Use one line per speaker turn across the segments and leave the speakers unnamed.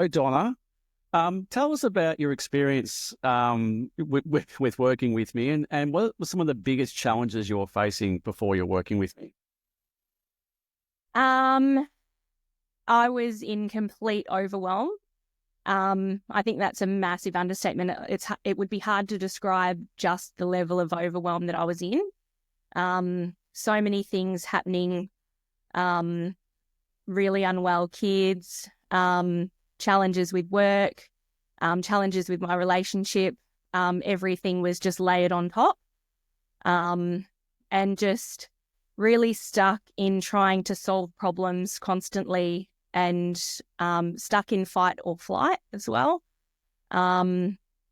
Oh, Donna, tell us about your experience with working with me, and what were some of the biggest challenges you're facing before you're working with me?
Um, I was in complete overwhelm. I think that's a massive understatement. It would be hard to describe just the level of overwhelm that I was in. So many things happening. Um, really unwell kids. Challenges with work. Challenges with my relationship. Everything was just layered on top. Um, and just really stuck in trying to solve problems constantly and stuck in fight or flight as well.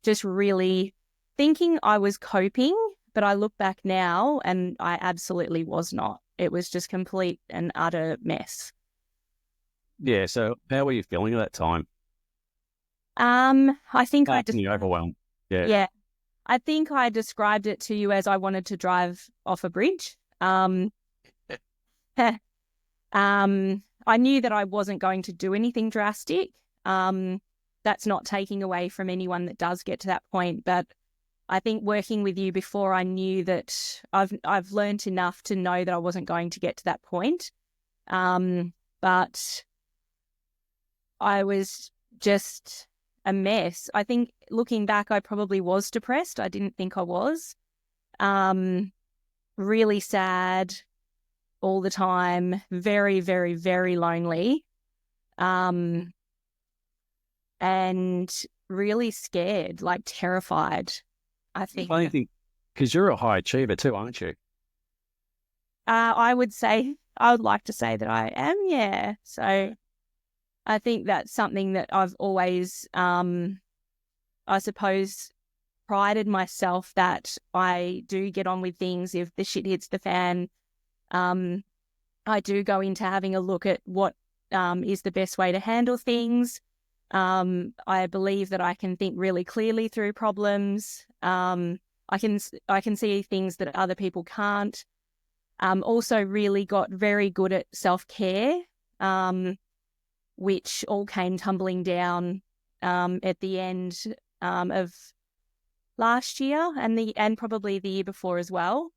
Just really thinking I was coping, but I look back now and I absolutely was not. It was just complete and utter mess.
Yeah, so how were you feeling at that time?
I think I
Apart from
just,
the overwhelm. Yeah.
yeah, I think I described it to you as I wanted to drive off a bridge. I knew that I wasn't going to do anything drastic. That's not taking away from anyone that does get to that point, but I think working with you before, I knew that I've learned enough to know that I wasn't going to get to that point. But I was just a mess. I think looking back, I probably was depressed. I didn't think I was. Um, really sad all the time, very, very, very lonely, um, and really scared, like terrified, I think.
I think because you're a high achiever too, aren't you?
I would like to say that I am, yeah. So I think that's something that I've always, I suppose, prided myself that I do get on with things. If the shit hits the fan, um, I do go into having a look at what is the best way to handle things. I believe that I can think really clearly through problems. I can see things that other people can't. Also really got very good at self-care, which all came tumbling down at the end of last year and probably the year before as well.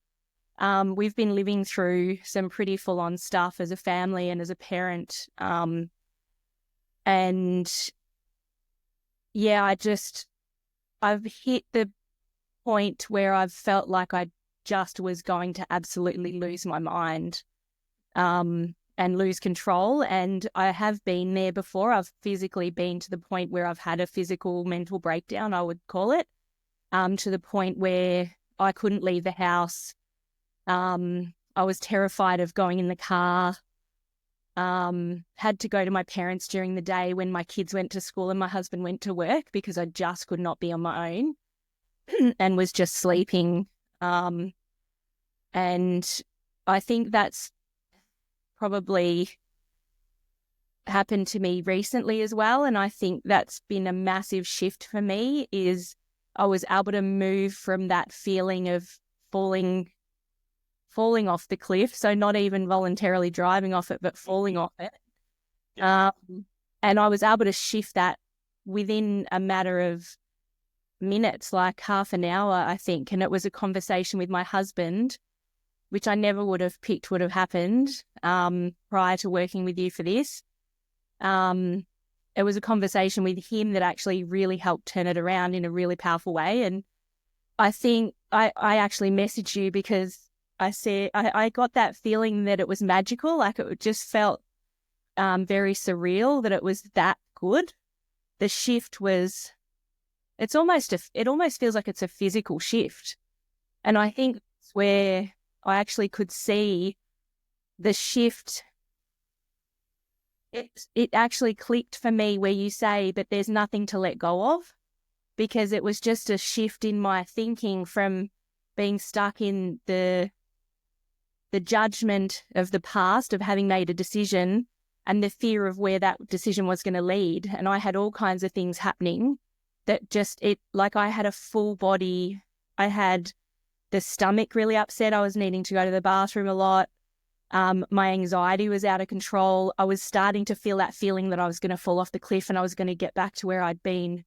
We've been living through some pretty full-on stuff as a family and as a parent. And yeah, I've hit the point where I've felt like I just was going to absolutely lose my mind, and lose control. And I have been there before. I've physically been to the point where I've had a physical mental breakdown, I would call it, to the point where I couldn't leave the house. I was terrified of going in the car. Had to go to my parents during the day when my kids went to school and my husband went to work because I just could not be on my own and was just sleeping. And I think that's probably happened to me recently as well. And I think that's been a massive shift for me is I was able to move from that feeling of falling off the cliff. So not even voluntarily driving off it, but falling off it. And I was able to shift that within a matter of minutes, like half an hour, I think. And it was a conversation with my husband, which I never would have picked would have happened prior to working with you for this. It was a conversation with him that actually really helped turn it around in a really powerful way. And I think I actually messaged you because I got that feeling that it was magical, like it just felt very surreal that it was that good. The shift was, it almost feels like it's a physical shift. And I think it's where I actually could see the shift. It actually clicked for me where you say, but there's nothing to let go of, because it was just a shift in my thinking from being stuck in the judgment of the past of having made a decision and the fear of where that decision was going to lead. And I had all kinds of things happening that like I had a full body. I had the stomach really upset. I was needing to go to the bathroom a lot. My anxiety was out of control. I was starting to feel that feeling that I was going to fall off the cliff and I was going to get back to where I'd been.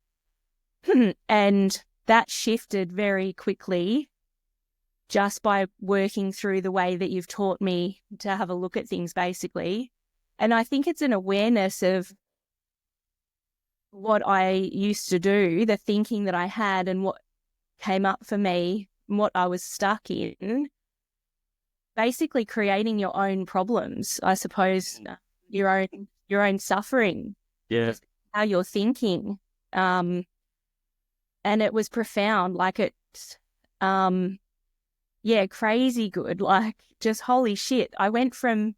And that shifted very quickly just by working through the way that you've taught me to have a look at things, basically. And I think it's an awareness of what I used to do, the thinking that I had and what came up for me and what I was stuck in, basically creating your own problems, I suppose, your own suffering.
Yeah.
How you're thinking. And it was profound, like it's, crazy good, like just holy shit. I went from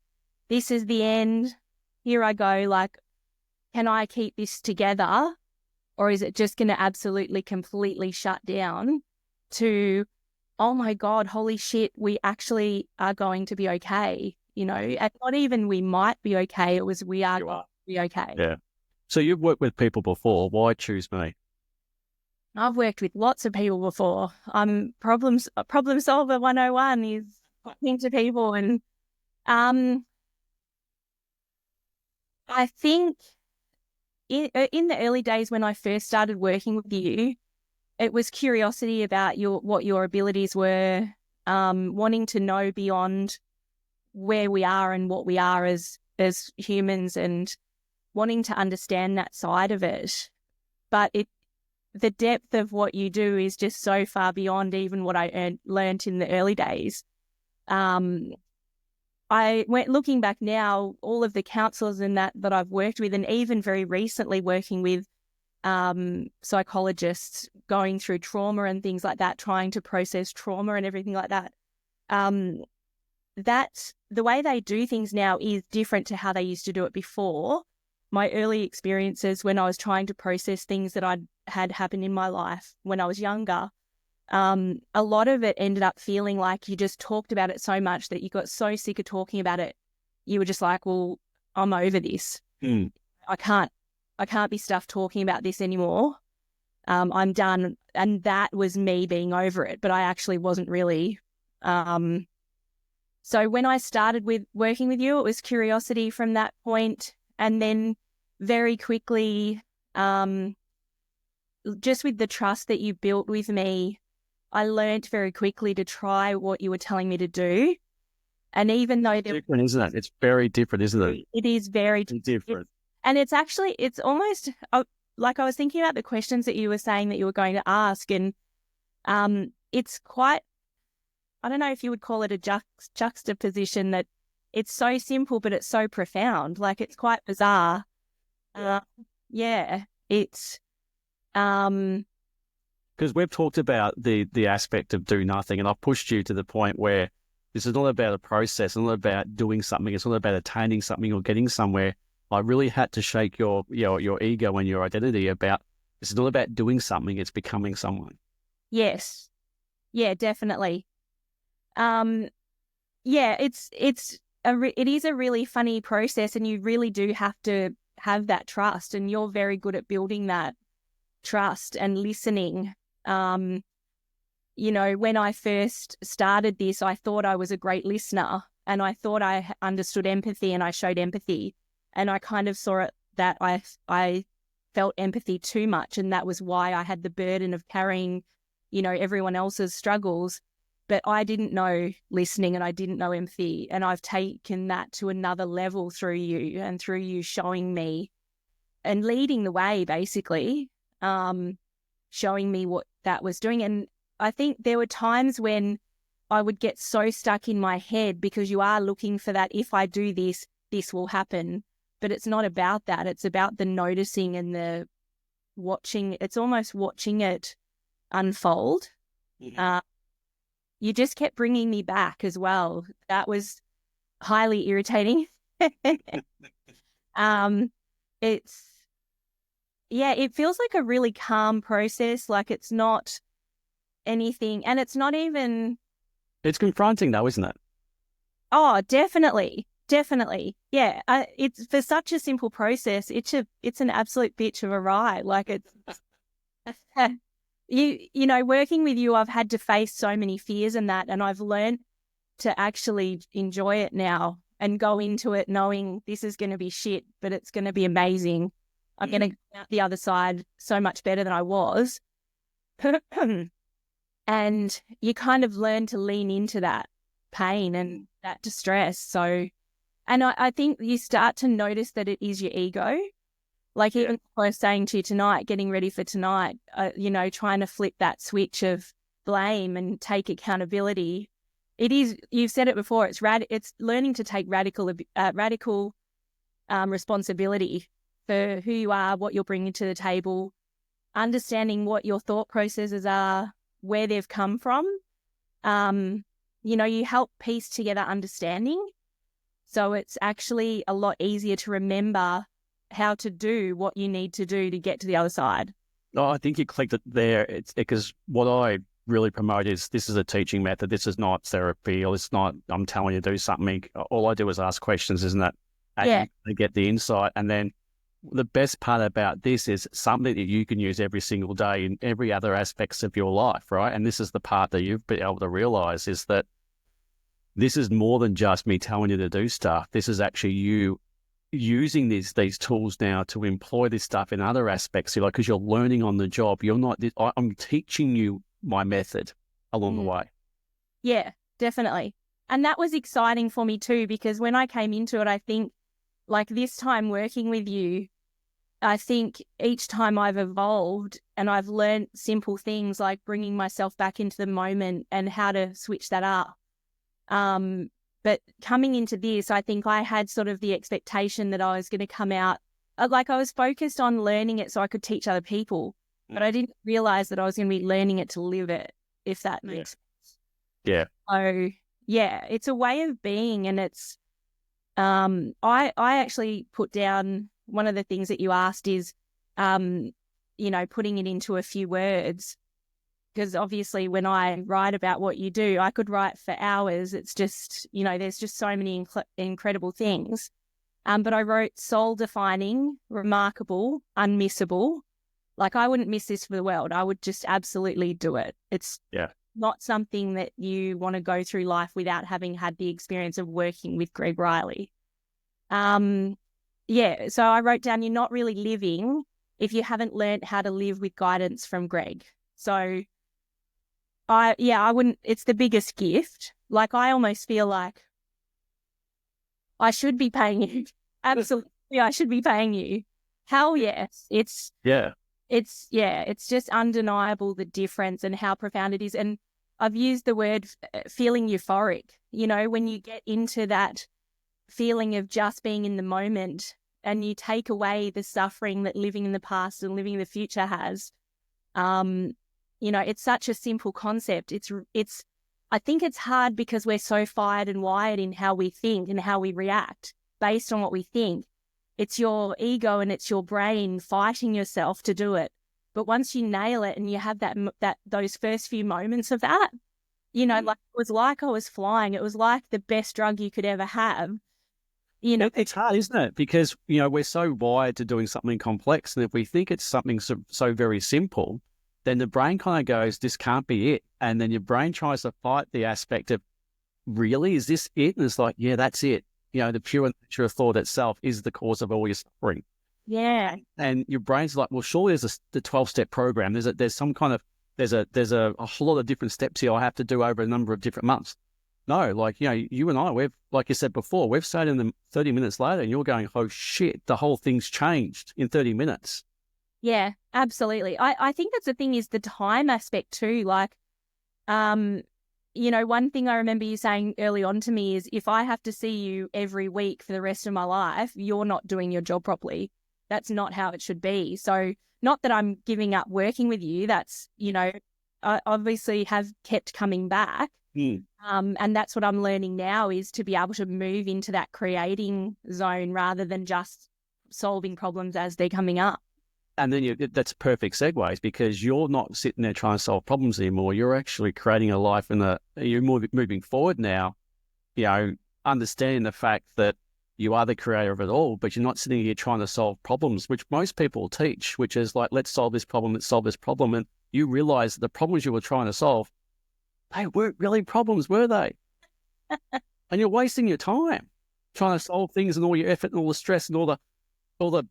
this is the end, here I go, like, can I keep this together or is it just going to absolutely completely shut down, to, oh my God, holy shit, we actually are going to be okay, and not even we might be okay, it was we are going to be okay.
Yeah. So you've worked with people before. Why choose me?
I've worked with lots of people before. I'm problem solver 101 is talking to people. And I think in the early days when I first started working with you, it was curiosity about what your abilities were, wanting to know beyond where we are and what we are as humans, and wanting to understand that side of it. But the depth of what you do is just so far beyond even what I learnt in the early days. I went looking back now, all of the counsellors and that I've worked with, and even very recently working with psychologists going through trauma and things like that, trying to process trauma and everything like that. That the way they do things now is different to how they used to do it before. My early experiences when I was trying to process things that I'd had happen in my life when I was younger, a lot of it ended up feeling like you just talked about it so much that you got so sick of talking about it. You were just like, well, I'm over this. I can't be stuffed talking about this anymore. I'm done. And that was me being over it, but I actually wasn't really. So when I started with working with you, it was curiosity from that point. And then very quickly, just with the trust that you built with me, I learned very quickly to try what you were telling me to do. And even though
different, isn't it? It's very different, isn't it?
It is very
different.
And it's almost like I was thinking about the questions that you were saying that you were going to ask. And it's quite, I don't know if you would call it a juxtaposition, that it's so simple, but it's so profound. Like it's quite bizarre. It's
because we've talked about the aspect of do nothing, and I've pushed you to the point where this is not about a process, it's not about doing something, it's not about attaining something or getting somewhere. I really had to shake your ego and your identity about this is not about doing something, it's becoming someone.
Yes. Yeah, definitely. It is a really funny process, and you really do have to have that trust, and you're very good at building that trust and listening. When I first started this, I thought I was a great listener, and I thought I understood empathy and I showed empathy, and I kind of saw it that I felt empathy too much, and that was why I had the burden of carrying, everyone else's struggles. But I didn't know listening and I didn't know empathy. And I've taken that to another level through you, and through you showing me and leading the way, basically, showing me what that was doing. And I think there were times when I would get so stuck in my head, because you are looking for that, if I do this, this will happen. But it's not about that. It's about the noticing and the watching. It's almost watching it unfold.
Mm-hmm.
You just kept bringing me back as well. That was highly irritating. It feels like a really calm process. Like it's not anything, and it's not even.
It's confronting though, isn't it?
Oh, definitely. Yeah. It's for such a simple process. It's an absolute bitch of a ride. Like it's, working with you, I've had to face so many fears and that, and I've learned to actually enjoy it now and go into it knowing this is going to be shit, but it's going to be amazing. I'm going to come out the other side so much better than I was. And you kind of learn to lean into that pain and that distress. So, and I think you start to notice that it is your ego. Like even I was saying to you tonight, getting ready for tonight, trying to flip that switch of blame and take accountability. It is, you've said it before, it's learning to take radical responsibility for who you are, what you're bringing to the table, understanding what your thought processes are, where they've come from. You help piece together understanding. So it's actually a lot easier to remember how to do what you need to do to get to the other side.
Oh, I think you clicked it there. It's because what I really promote is this is a teaching method. This is not therapy, or it's not I'm telling you to do something. All I do is ask questions, isn't it? And you get the insight. And then the best part about this is something that you can use every single day in every other aspects of your life, right? And this is the part that you've been able to realize is that this is more than just me telling you to do stuff. This is actually you using these tools now to employ this stuff in other aspects, because you're learning on the job. You're not, I'm teaching you my method along the way.
Yeah, definitely. And that was exciting for me too, because when I came into it, I think like this time working with you, I think each time I've evolved and I've learned simple things like bringing myself back into the moment and how to switch that up. But coming into this, I think I had sort of the expectation that I was going to come out, like I was focused on learning it so I could teach other people, but I didn't realize that I was going to be learning it to live it, if that makes sense.
Yeah.
So yeah, it's a way of being, and it's, I actually put down one of the things that you asked is, putting it into a few words. Because obviously when I write about what you do, I could write for hours. It's just, there's just so many incredible things. But I wrote soul-defining, remarkable, unmissable. Like I wouldn't miss this for the world. I would just absolutely do it. It's not something that you want to go through life without having had the experience of working with Greg Riley. So I wrote down, you're not really living if you haven't learned how to live with guidance from Greg. So I wouldn't, it's the biggest gift. Like I almost feel like I should be paying you. Absolutely. I should be paying you. Hell yes. It's just undeniable the difference and how profound it is. And I've used the word feeling euphoric, when you get into that feeling of just being in the moment and you take away the suffering that living in the past and living in the future has. It's such a simple concept. I think it's hard because we're so fired and wired in how we think and how we react based on what we think. It's your ego and it's your brain fighting yourself to do it. But once you nail it and you have those first few moments of that, like it was like I was flying. It was like the best drug you could ever have.
It's hard, isn't it? Because, we're so wired to doing something complex. And if we think it's something so very simple, then the brain kind of goes, this can't be it. And then your brain tries to fight the aspect of, really, is this it? And it's like, yeah, that's it. The pure nature of thought itself is the cause of all your suffering.
Yeah.
And your brain's like, well, surely there's the 12-step program. There's some kind of, there's a whole lot of different steps here I have to do over a number of different months. No, you and I, we've, like you said before, we've stayed in them 30 minutes later and you're going, oh shit, the whole thing's changed in 30 minutes.
Yeah, absolutely. I think that's the thing is the time aspect too. Like, one thing I remember you saying early on to me is if I have to see you every week for the rest of my life, you're not doing your job properly. That's not how it should be. So not that I'm giving up working with you. That's, I obviously have kept coming back. And that's what I'm learning now is to be able to move into that creating zone rather than just solving problems as they're coming up.
And then that's perfect segues because you're not sitting there trying to solve problems anymore. You're actually creating a life you're moving forward now, understanding the fact that you are the creator of it all, but you're not sitting here trying to solve problems, which most people teach, which is like, let's solve this problem, let's solve this problem. And you realize that the problems you were trying to solve, they weren't really problems, were they? And you're wasting your time trying to solve things and all your effort and all the stress and all the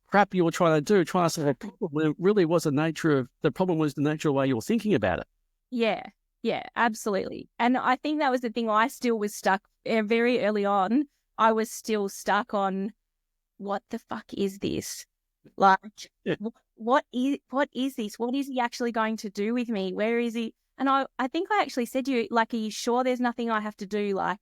crap you were trying to do, trying to solve a problem when it really was the nature of the way you were thinking about it.
Yeah, yeah, absolutely. And I think that was the thing. I still was stuck very early on. I was still stuck on what the fuck is this? Like,
Yeah.
what is this? What is he actually going to do with me? Where is he? And I think I actually said to you, like, are you sure there's nothing I have to do? Like,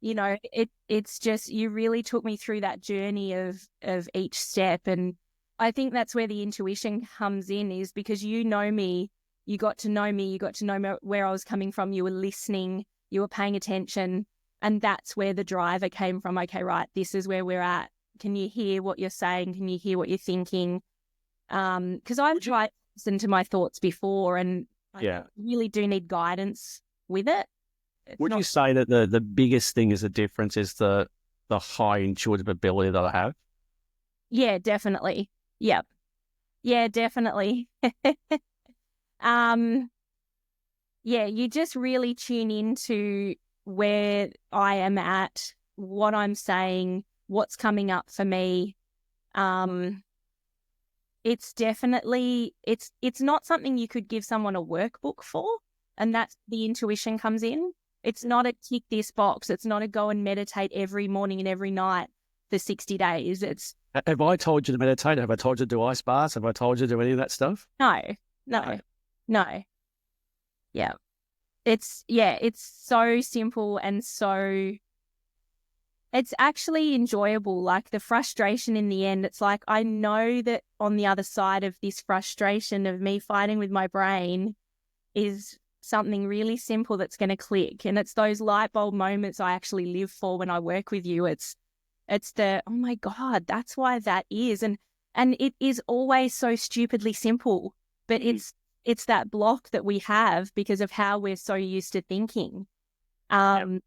it's just, you really took me through that journey of each step. And I think that's where the intuition comes in, is because you know me, you got to know me, you got to know where I was coming from, you were listening, you were paying attention. And that's where the driver came from. Okay, right, this is where we're at. Can you hear what you're saying? Can you hear what you're thinking? Because I've tried to listen to my thoughts before, and I really do need guidance with it.
Would you say that the biggest thing is the difference is the high intuitive ability that I have?
Yeah, definitely. Yep. Yeah, definitely. Yeah, you just really tune into where I am at, what I'm saying, what's coming up for me. It's definitely, it's not something you could give someone a workbook for, and that's the intuition comes in. It's not a tick this box. It's not a go and meditate every morning and every night for 60 days. It's...
Have I told you to meditate? Have I told you to do ice baths? Have I told you to do any of that stuff?
No. Yeah. It's so simple, and so it's actually enjoyable. Like, the frustration in the end, it's like, I know that on the other side of this frustration of me fighting with my brain is something really simple that's going to click. And it's those light bulb moments I actually live for when I work with you. It's the, oh my God, that's why that is. And it is always so stupidly simple, but it's that block that we have because of how we're so used to thinking. Even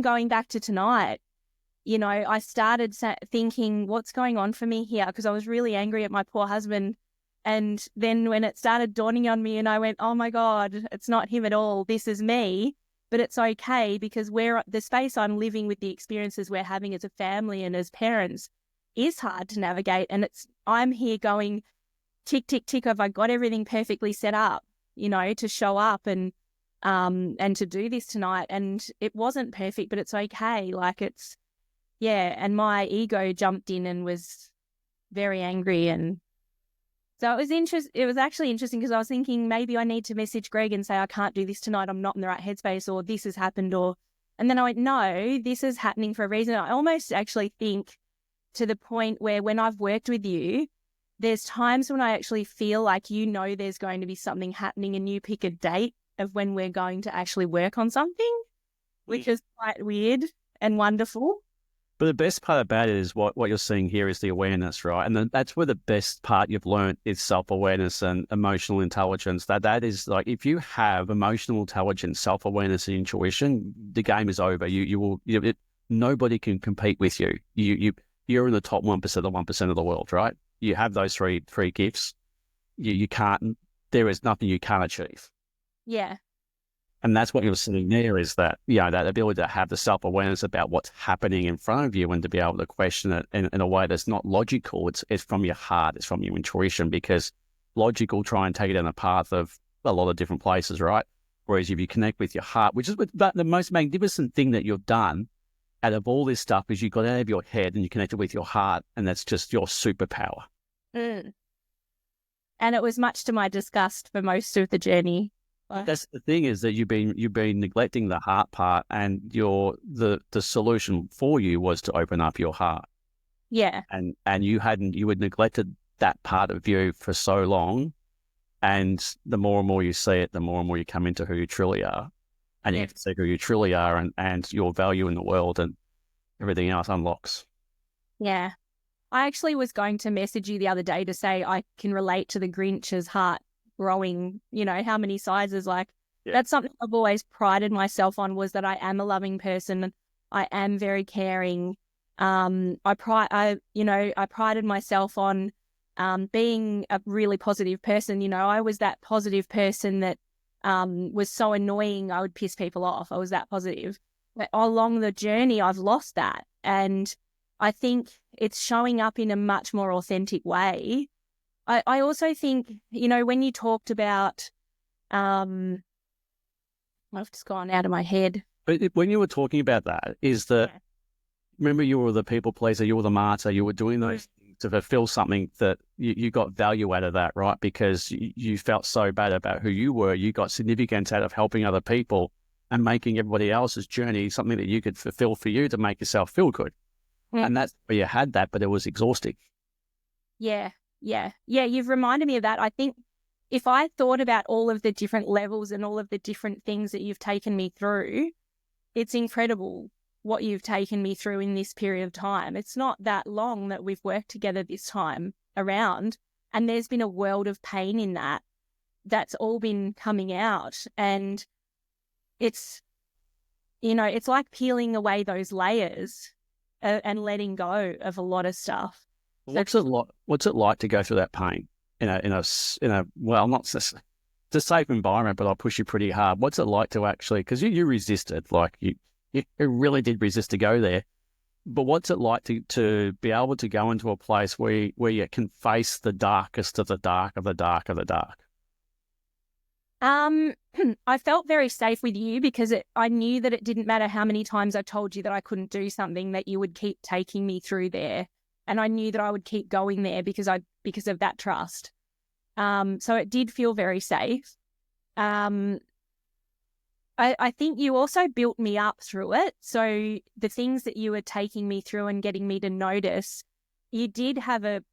going back to tonight, I started thinking, what's going on for me here? Because I was really angry at my poor husband. And then when it started dawning on me and I went, oh my God, it's not him at all. This is me. But it's okay, because the space I'm living with, the experiences we're having as a family and as parents, is hard to navigate. And I'm here going, tick, tick, tick. Have I got everything perfectly set up, to show up and to do this tonight? And it wasn't perfect, but it's okay. Like, and my ego jumped in and was very angry. And so it was actually interesting, because I was thinking maybe I need to message Greg and say, I can't do this tonight. I'm not in the right headspace, or this has happened, and then I went, no, this is happening for a reason. I almost actually think, to the point where when I've worked with you, there's times when I actually feel like, there's going to be something happening, and you pick a date of when we're going to actually work on something, which is quite weird and wonderful.
But the best part about it is what you're seeing here is the awareness, right? And that's where the best part you've learned is self-awareness and emotional intelligence. That is, like, if you have emotional intelligence, self-awareness, and intuition, the game is over. Nobody can compete with you. You're in the top 1% of the 1% of the world, right? You have those three gifts. You can't. There is nothing you can't achieve.
Yeah.
And that's what you're seeing there, is that, that ability to have the self-awareness about what's happening in front of you, and to be able to question it in a way that's not logical. It's from your heart. It's from your intuition, because logic will try and take it down a path of a lot of different places, right? Whereas if you connect with your heart, which is the most magnificent thing that you've done out of all this stuff, is you got out of your head and you connected with your heart, and that's just your superpower.
And it was much to my disgust for most of the journey.
That's the thing, is that you've been neglecting the heart part, and the solution for you was to open up your heart.
Yeah.
And you had neglected that part of you for so long, and the more and more you see it, the more and more you come into who you truly are, and you see who you truly are, and your value in the world, and everything else unlocks.
Yeah. I actually was going to message you the other day to say I can relate to the Grinch's heart growing, how many sizes. Like, that's something I've always prided myself on, was that I am a loving person. I am very caring. I prided myself on being a really positive person. I was that positive person that was so annoying, I would piss people off. I was that positive. But along the journey, I've lost that. And I think it's showing up in a much more authentic way. I also think, when you talked about, I've just gone out of my head.
But when you were talking about that, is that, remember, you were the people pleaser, you were the martyr, you were doing those things to fulfill something that you got value out of that, right? Because you felt so bad about who you were. You got significance out of helping other people and making everybody else's journey something that you could fulfill for you to make yourself feel good. And that's where you had that, but it was exhausting.
Yeah. You've reminded me of that. I think if I thought about all of the different levels and all of the different things that you've taken me through, it's incredible what you've taken me through in this period of time. It's not that long that we've worked together this time around, and there's been a world of pain in that. That's all been coming out, and it's, it's like peeling away those layers and letting go of a lot of stuff.
What's it like to go through that pain in a well, not just, it's a safe environment, but I'll push you pretty hard. What's it like to actually, because you resisted, like you really did resist to go there. But what's it like to be able to go into a place where you can face the darkest of the dark of the dark of the dark?
I felt very safe with you because I knew that it didn't matter how many times I told you that I couldn't do something, that you would keep taking me through there. And I knew that I would keep going there because of that trust. So it did feel very safe. I think you also built me up through it. So the things that you were taking me through and getting me to notice, you did have a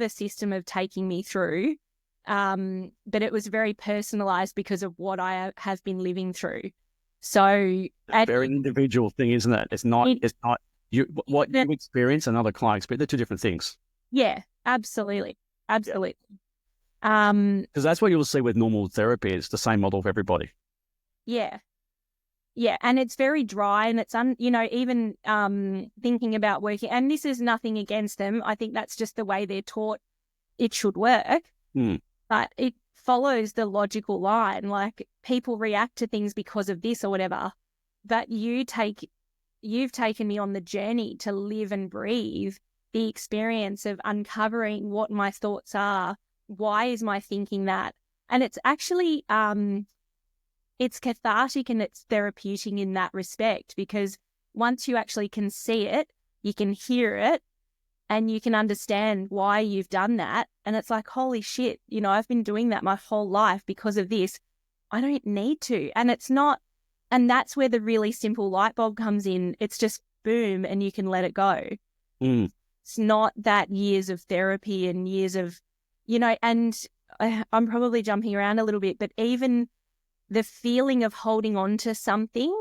system of taking me through. But it was very personalized because of what I have been living through. So
it's a very individual thing, isn't it? It's not what you experience and other clients experience. They're two different things.
Yeah, absolutely. Because
that's what you'll see with normal therapy. It's the same model for everybody.
Yeah. And it's very dry, and it's even thinking about working, and this is nothing against them. I think that's just the way they're taught it should work. But it follows the logical line. Like, people react to things because of this or whatever. But you've taken me on the journey to live and breathe the experience of uncovering what my thoughts are. Why is my thinking that? And it's actually, it's cathartic and it's therapeutic in that respect, because once you actually can see it, you can hear it, and you can understand why you've done that. And it's like, holy shit, I've been doing that my whole life because of this. I don't need to. And it's not, and that's where the really simple light bulb comes in. It's just boom, and you can let it go. It's not that years of therapy and years of, and I'm probably jumping around a little bit, but even the feeling of holding on to something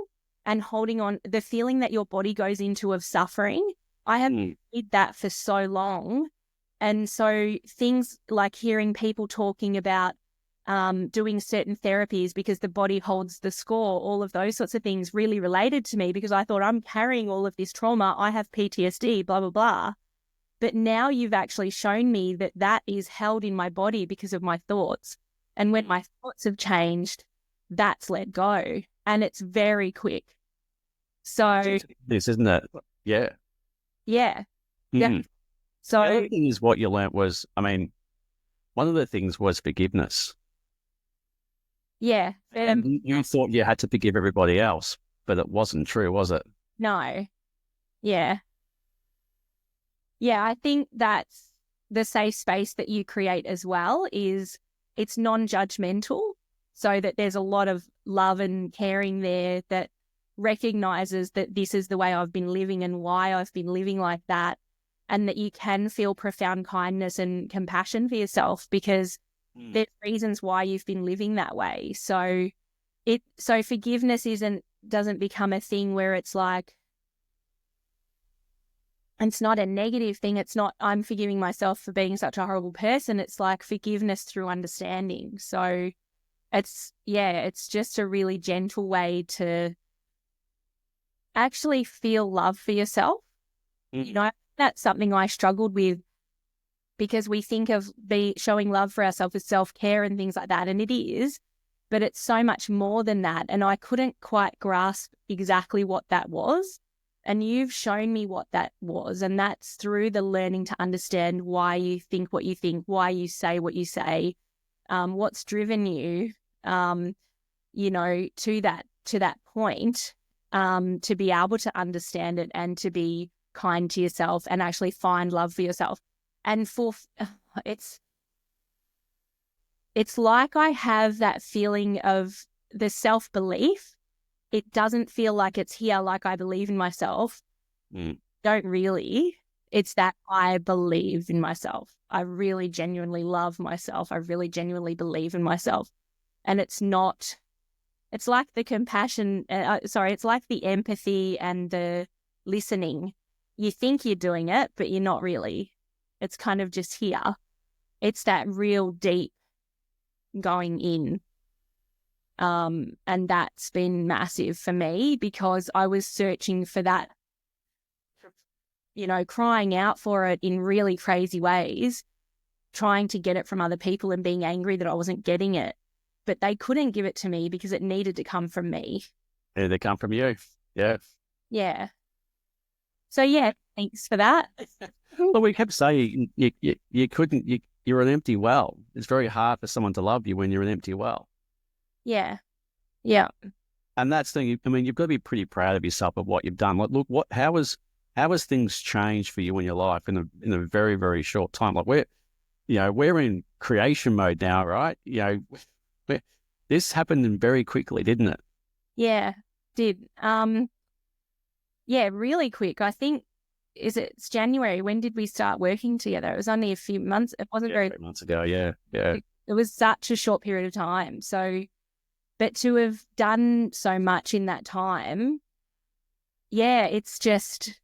and holding on, the feeling that your body goes into of suffering, I have did that for so long. And so things like hearing people talking about doing certain therapies because the body holds the score, all of those sorts of things really related to me, because I thought, I'm carrying all of this trauma. I have PTSD, blah, blah, blah. But now you've actually shown me that that is held in my body because of my thoughts. And when my thoughts have changed, that's let go. And it's very quick. So
this, isn't it? Yeah.
Yeah. Yeah. So
the other thing is, what you learnt was, one of the things was forgiveness.
Yeah.
And you thought you had to forgive everybody else, but it wasn't true, was it?
No. Yeah. Yeah, I think that's the safe space that you create as well. Is it's non-judgmental, so that there's a lot of love and caring there that recognizes that this is the way I've been living and why I've been living like that, and that you can feel profound kindness and compassion for yourself because there's reasons why you've been living that way. So forgiveness doesn't become a thing where it's like, it's not a negative thing. It's not, I'm forgiving myself for being such a horrible person. It's like forgiveness through understanding. So it's just a really gentle way to actually feel love for yourself. That's something I struggled with, because we think of showing love for ourselves as self-care and things like that, and it is, but it's so much more than that. And I couldn't quite grasp exactly what that was. And you've shown me what that was. And that's through the learning to understand why you think what you think, why you say what you say, what's driven you, to that point, to be able to understand it and to be kind to yourself and actually find love for yourself. And it's like I have that feeling of the self-belief. It doesn't feel like it's here, like I believe in myself. Don't really. It's that I believe in myself. I really genuinely love myself. I really genuinely believe in myself. And it's like the compassion, it's like the empathy and the listening. You think you're doing it, but you're not really. It's kind of just here. It's that real deep going in. And that's been massive for me because I was searching for that, crying out for it in really crazy ways, trying to get it from other people and being angry that I wasn't getting it. But they couldn't give it to me because it needed to come from me.
Yeah, they come from you. Yeah.
Yeah. So, yeah, thanks for that.
Well, we kept saying you're an empty well. It's very hard for someone to love you when you're an empty well.
Yeah. Yeah.
And that's the thing. I mean, you've got to be pretty proud of yourself of what you've done. Like, look, how has things changed for you in your life in a very, very short time? Like we're in creation mode now, right? This happened very quickly, didn't it?
Yeah, did. Yeah, really quick. I think it's January. When did we start working together? It was only a few months. It wasn't very
3 months ago. Yeah. Yeah.
It was such a short period of time. So, but to have done so much in that time, yeah, it's just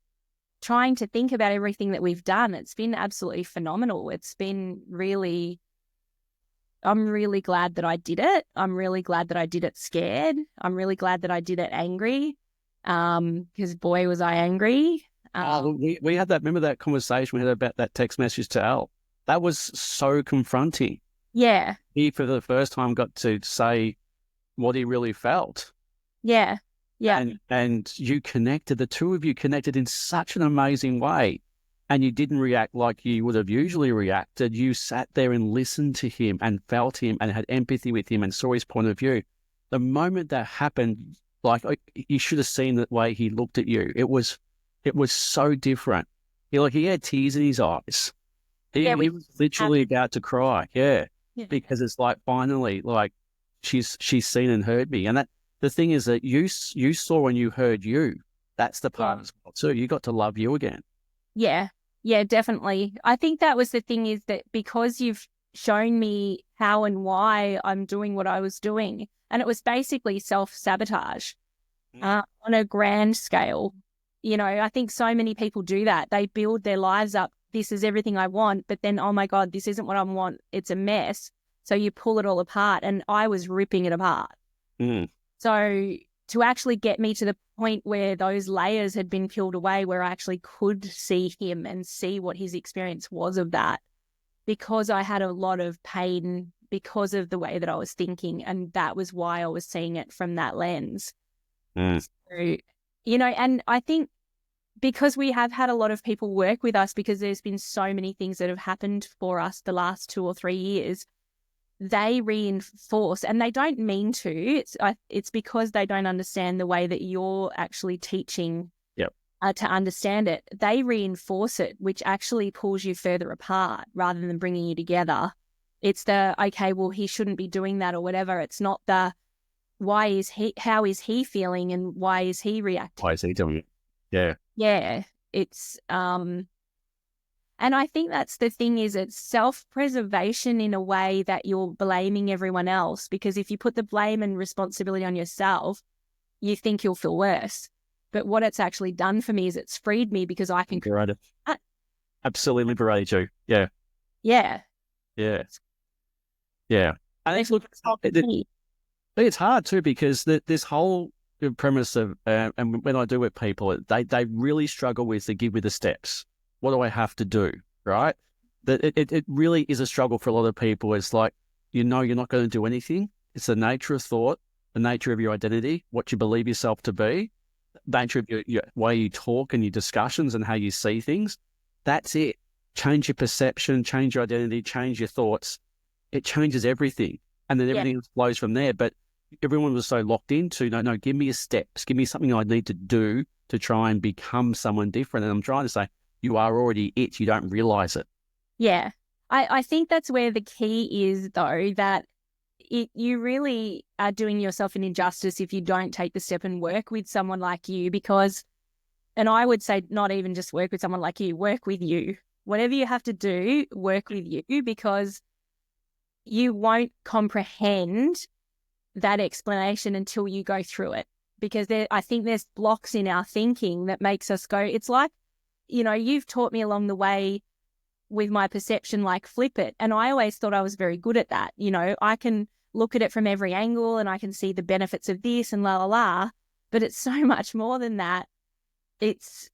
trying to think about everything that we've done. It's been absolutely phenomenal. It's been I'm really glad that I did it. I'm really glad that I did it scared. I'm really glad that I did it angry. Because boy, was I angry.
We had that. Remember that conversation we had about that text message to Al? That was so confronting.
Yeah.
He, for the first time, got to say what he really felt.
Yeah. Yeah.
And you connected, the two of you connected in such an amazing way. And you didn't react like you would have usually reacted. You sat there and listened to him and felt him and had empathy with him and saw his point of view. The moment that happened, like you should have seen the way he looked at you. It was so different. He had tears in his eyes. He was literally about to cry. Yeah. Because it's like, finally, like she's seen and heard me. And that the thing is that you saw and you heard you. That's the part as well too. You got to love you again.
Yeah. Yeah, definitely. I think that was the thing, is that because you've shown me how and why I'm doing what I was doing, and it was basically self-sabotage on a grand scale. I think so many people do that. They build their lives up. This is everything I want, but then, oh my God, this isn't what I want. It's a mess. So you pull it all apart, and I was ripping it apart. So to actually get me to the point where those layers had been peeled away, where I actually could see him and see what his experience was of that, because I had a lot of pain because of the way that I was thinking, and that was why I was seeing it from that lens. So, and I think because we have had a lot of people work with us, because there's been so many things that have happened for us the last 2 or 3 years, they reinforce, and they don't mean to. It's because they don't understand the way that you're actually teaching to understand it. They reinforce it, which actually pulls you further apart rather than bringing you together. It's the, okay, well, he shouldn't be doing that or whatever. It's not the, how is he feeling and why is he reacting?
Why is he doing it? Yeah.
Yeah. It's, and I think that's the thing, is it's self-preservation in a way that you're blaming everyone else, because if you put the blame and responsibility on yourself, you think you'll feel worse. But what it's actually done for me is it's freed me, because I can...
Liberated. Absolutely liberated you. Yeah.
Yeah.
Yeah. Yeah. And it's hard too, because this whole premise of, and when I do with people, they really struggle with the give me the steps. What do I have to do, right? That it really is a struggle for a lot of people. It's like, you're not going to do anything. It's the nature of thought, the nature of your identity, what you believe yourself to be, nature of your way you talk and your discussions and how you see things. That's it. Change your perception, change your identity, change your thoughts. It changes everything. And then everything flows from there. But everyone was so locked into, no, give me a steps, give me something I need to do to try and become someone different. And I'm trying to say, you are already it. You don't realize it.
Yeah. I think that's where the key is, though, that you really are doing yourself an injustice if you don't take the step and work with someone like you, because, and I would say not even just work with someone like you, work with you. Whatever you have to do, work with you, because you won't comprehend that explanation until you go through it. Because I think there's blocks in our thinking that makes us go, it's like, you've taught me along the way with my perception, like flip it. And I always thought I was very good at that. I can look at it from every angle and I can see the benefits of this and la, la, la. But it's so much more than that. It's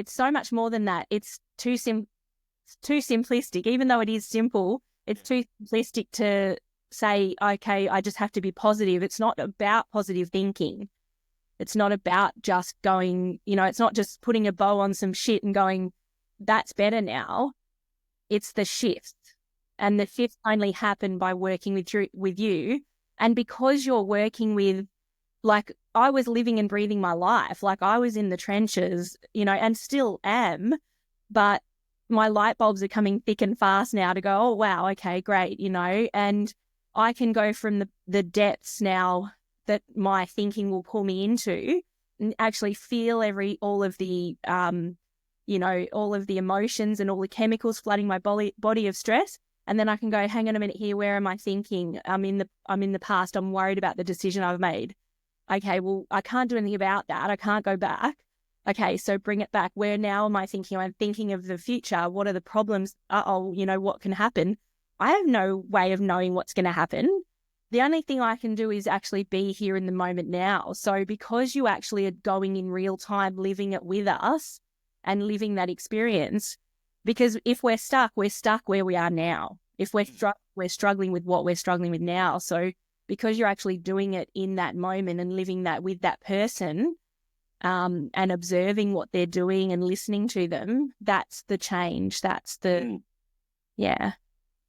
so much more than that. It's too simplistic. Even though it is simple, it's too simplistic to say, okay, I just have to be positive. It's not about positive thinking. It's not about just going, it's not just putting a bow on some shit and going, that's better now. It's the shift. And the shifts only happen by working with you. And because you're working with, like, I was living and breathing my life. Like, I was in the trenches, and still am. But my light bulbs are coming thick and fast now to go, oh, wow, okay, great, and I can go from the depths now that my thinking will pull me into and actually feel all of the emotions and all the chemicals flooding my body of stress. And then I can go, hang on a minute here, where am I thinking? I'm in the past. I'm worried about the decision I've made. Okay, well, I can't do anything about that. I can't go back. Okay, so bring it back. Where now am I thinking? I'm thinking of the future. What are the problems? What can happen? I have no way of knowing what's going to happen. The only thing I can do is actually be here in the moment now. So because you actually are going in real time, living it with us and living that experience, because if we're stuck where we are now. If we're struggling with what we're struggling with now. So because you're actually doing it in that moment and living that with that person, and observing what they're doing and listening to them, that's the change. That's the, yeah.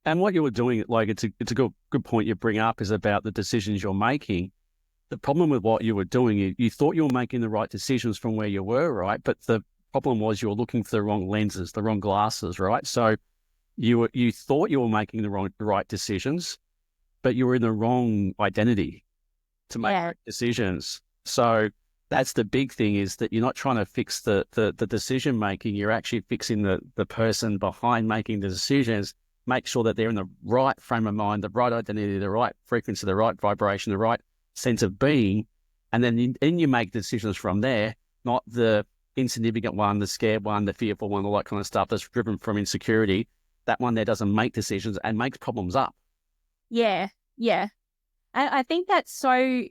And what you were doing, like, it's a good point you bring up, is about the decisions you're making. The problem with what you were doing, you thought you were making the right decisions from where you were, right? But the problem was you were looking for the wrong lenses, the wrong glasses, right? So you thought you were making the right decisions, but you were in the wrong identity to make decisions. So that's the big thing, is that you're not trying to fix the decision making. You're actually fixing the person behind making the decisions. Make sure that they're in the right frame of mind, the right identity, the right frequency, the right vibration, the right sense of being. And then you make decisions from there, not the insignificant one, the scared one, the fearful one, all that kind of stuff that's driven from insecurity. That one there doesn't make decisions and makes problems up.
Yeah, yeah. I think that's so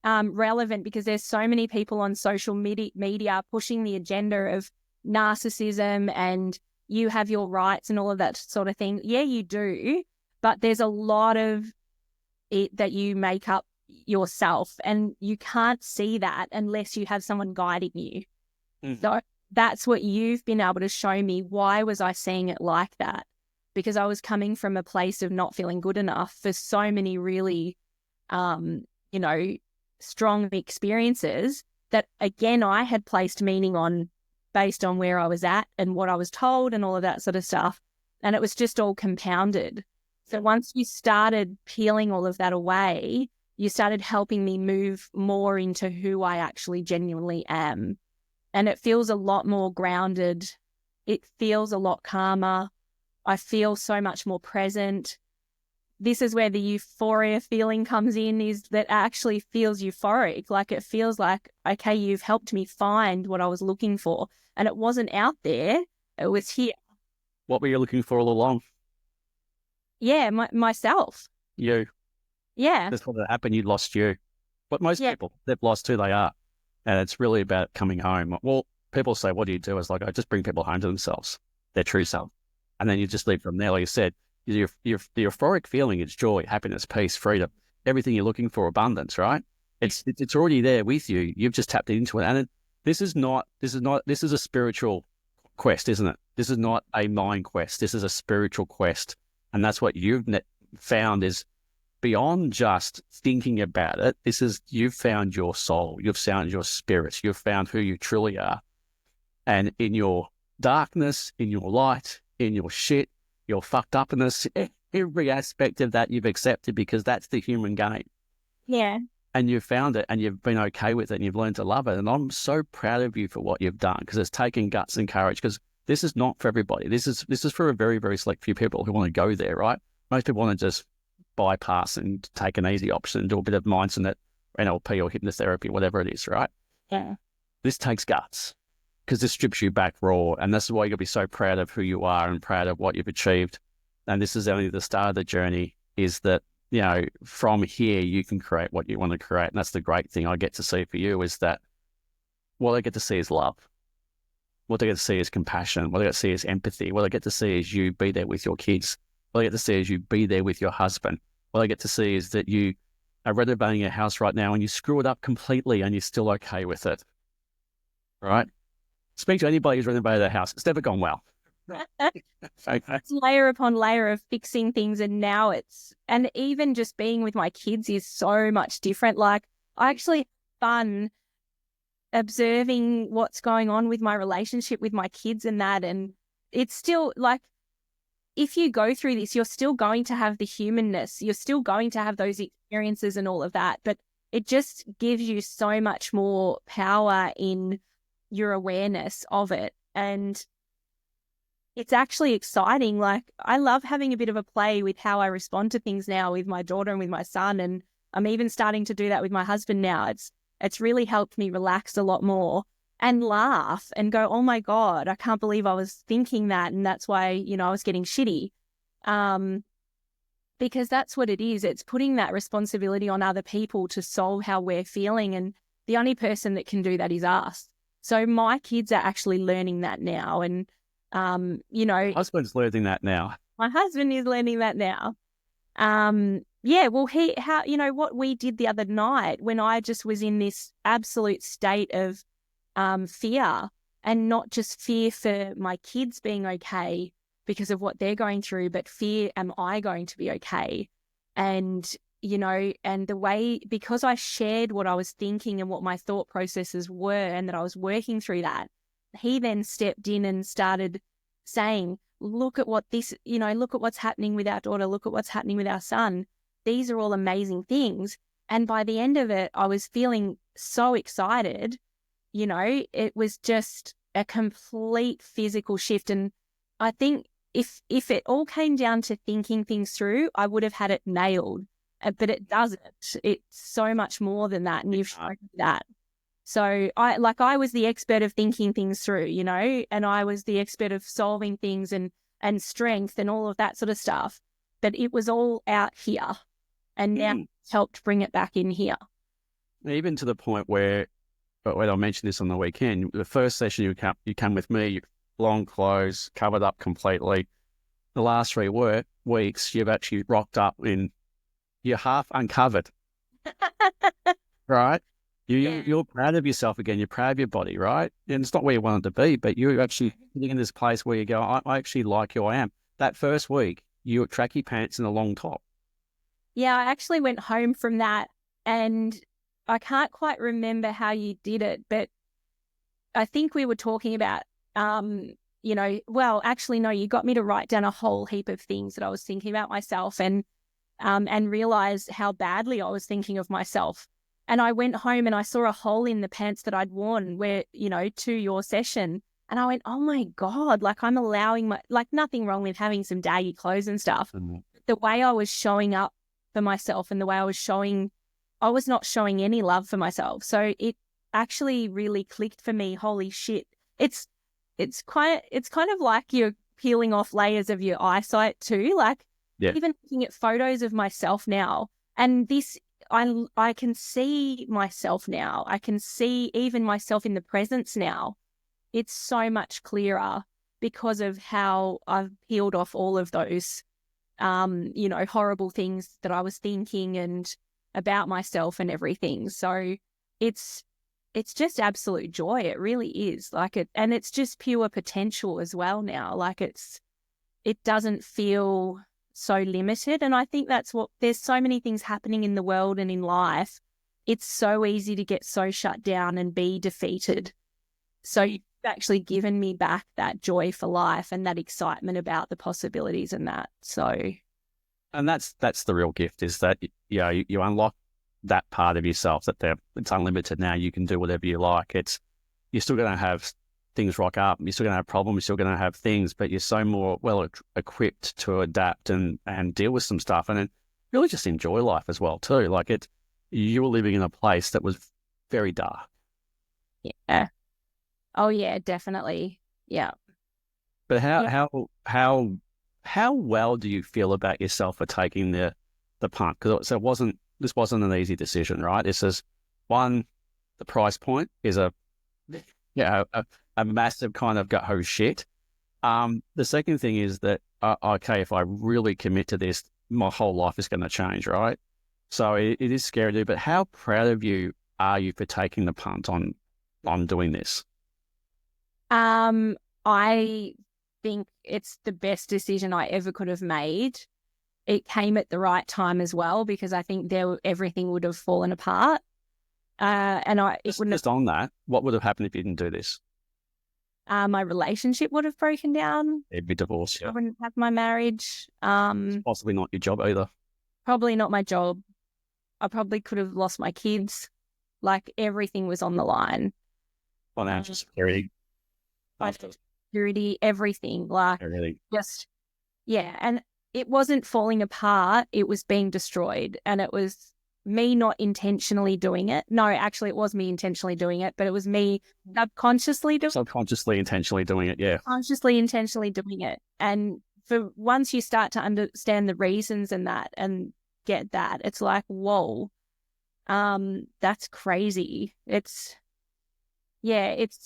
relevant, because there's so many people on social media pushing the agenda of narcissism and you have your rights and all of that sort of thing. Yeah, you do. But there's a lot of it that you make up yourself, and you can't see that unless you have someone guiding you. Mm-hmm. So that's what you've been able to show me. Why was I seeing it like that? Because I was coming from a place of not feeling good enough for so many really, strong experiences that, again, I had placed meaning on based on where I was at and what I was told and all of that sort of stuff. And it was just all compounded. So once you started peeling all of that away, you started helping me move more into who I actually genuinely am. And it feels a lot more grounded. It feels a lot calmer. I feel so much more present. This is where the euphoria feeling comes in, is that actually feels euphoric. Like, it feels like, okay, you've helped me find what I was looking for. And it wasn't out there. It was here.
What were you looking for all along?
Yeah, myself.
You.
Yeah.
That's what happened. You lost you. But most people, they've lost who they are. And it's really about coming home. Well, people say, what do you do? It's like, I just bring people home to themselves, their true self. And then you just leave from there. Like you said, the euphoric feeling is joy, happiness, peace, freedom. everything you're looking for, abundance, right? It's already there with you. You've just tapped into it. And this is a spiritual quest, isn't it? This is not a mind quest. This is a spiritual quest. And that's what you've found is beyond just thinking about it. You've found your soul. You've found your spirit. You've found who you truly are. And in your darkness, in your light, in your shit, your fucked upness, every aspect of that you've accepted, because that's the human game.
Yeah.
And you've found it and you've been okay with it and you've learned to love it. And I'm so proud of you for what you've done, because it's taken guts and courage, because this is not for everybody. This is for a very, very select few people who want to go there, right? Most people want to just bypass and take an easy option and do a bit of mindset, NLP or hypnotherapy, whatever it is, right?
Yeah.
This takes guts, because this strips you back raw. And this is why you'll be so proud of who you are and proud of what you've achieved. And this is only the start of the journey, is that, from here, you can create what you want to create. And that's the great thing I get to see for you, is that what I get to see is love. What I get to see is compassion. What I get to see is empathy. What I get to see is you be there with your kids. What I get to see is you be there with your husband. What I get to see is that you are renovating a house right now and you screw it up completely and you're still okay with it. Right? Speak to anybody who's renovated a house. It's never gone well. Okay.
It's layer upon layer of fixing things, and now and even just being with my kids is so much different. Like, I actually have fun observing what's going on with my relationship with my kids and that, and it's still like, if you go through this, you're still going to have the humanness, you're still going to have those experiences and all of that, but it just gives you so much more power in your awareness of it. And it's actually exciting. Like, I love having a bit of a play with how I respond to things now with my daughter and with my son. And I'm even starting to do that with my husband now. It's really helped me relax a lot more and laugh and go, oh my God, I can't believe I was thinking that. And that's why, I was getting shitty. Because that's what it is. It's putting that responsibility on other people to solve how we're feeling. And the only person that can do that is us. So my kids are actually learning that now. And
husband's learning that now.
My husband is learning that now. What we did the other night when I just was in this absolute state of fear, and not just fear for my kids being okay because of what they're going through, but fear, am I going to be okay? And, and the way, because I shared what I was thinking and what my thought processes were, and that I was working through that, he then stepped in and started saying, look at look at what's happening with our daughter, look at what's happening with our son. These are all amazing things. And by the end of it, I was feeling so excited. It was just a complete physical shift. And I think if it all came down to thinking things through, I would have had it nailed. But it doesn't. It's so much more than that. And you've shown me that. So I was the expert of thinking things through, and I was the expert of solving things and strength and all of that sort of stuff. But it was all out here, and now it's helped bring it back in here.
Even to the point where, when I mentioned this on the weekend, the first session you come with me, long clothes, covered up completely. The last 3 weeks, you've actually rocked up you're half uncovered, right? You're proud of yourself again. You're proud of your body, right? And it's not where you wanted to be, but you're actually sitting in this place where you go, I actually like who I am. That first week, you were tracky pants and a long top.
Yeah, I actually went home from that, and I can't quite remember how you did it, but I think we were talking about, actually, no, you got me to write down a whole heap of things that I was thinking about myself, and realize how badly I was thinking of myself. And I went home and I saw a hole in the pants that I'd worn to your session. And I went, oh my God, like, I'm allowing nothing wrong with having some daggy clothes and stuff. Mm-hmm. The way I was showing up for myself and the way I was not showing any love for myself. So it actually really clicked for me. Holy shit. It's kind of like you're peeling off layers of your eyesight too. Like, even looking at photos of myself now, and I can see myself now. I can see even myself in the presence now. It's so much clearer because of how I've peeled off all of those, horrible things that I was thinking, and about myself and everything. So it's just absolute joy. It really is. Like it, and it's just pure potential as well now. Like it doesn't feel so limited. And I think that's what, there's so many things happening in the world and in life. It's so easy to get so shut down and be defeated. So you've actually given me back that joy for life and that excitement about the possibilities and that. So,
and that's the real gift, is that you unlock that part of yourself, that it's unlimited now. You can do whatever you like. You're still going to have things rock up. You're still going to have problems. You're still going to have things, but you're so more well equipped to adapt and deal with some stuff, and then really just enjoy life as well too. Like you were living in a place that was very dark.
Yeah. Oh yeah, definitely. Yeah.
But how well do you feel about yourself for taking the punt? Because this wasn't an easy decision, right? This is one, the price point is a massive kind of oh shit. The second thing is that okay, if I really commit to this, my whole life is going to change, right? So it is scary to do. But how proud of you are you for taking the punt on doing this?
I think it's the best decision I ever could have made. It came at the right time as well, because I think everything would have fallen apart.
Just on that, what would have happened if you didn't do this?
My relationship would have broken down.
It'd be divorce.
I
Yeah.
wouldn't have my marriage.
Possibly not your job either.
Probably not my job. I probably could have lost my kids. Like everything was on the line.
Financial security.
Security, everything. Like
Everything.
just, yeah. And it wasn't falling apart. It was being destroyed. And it was me not intentionally doing it. No, actually it was me intentionally doing it, but it was me subconsciously
intentionally doing it. Yeah.
Consciously, intentionally doing it. And for once you start to understand the reasons and that and get that, it's like, whoa, that's crazy. It's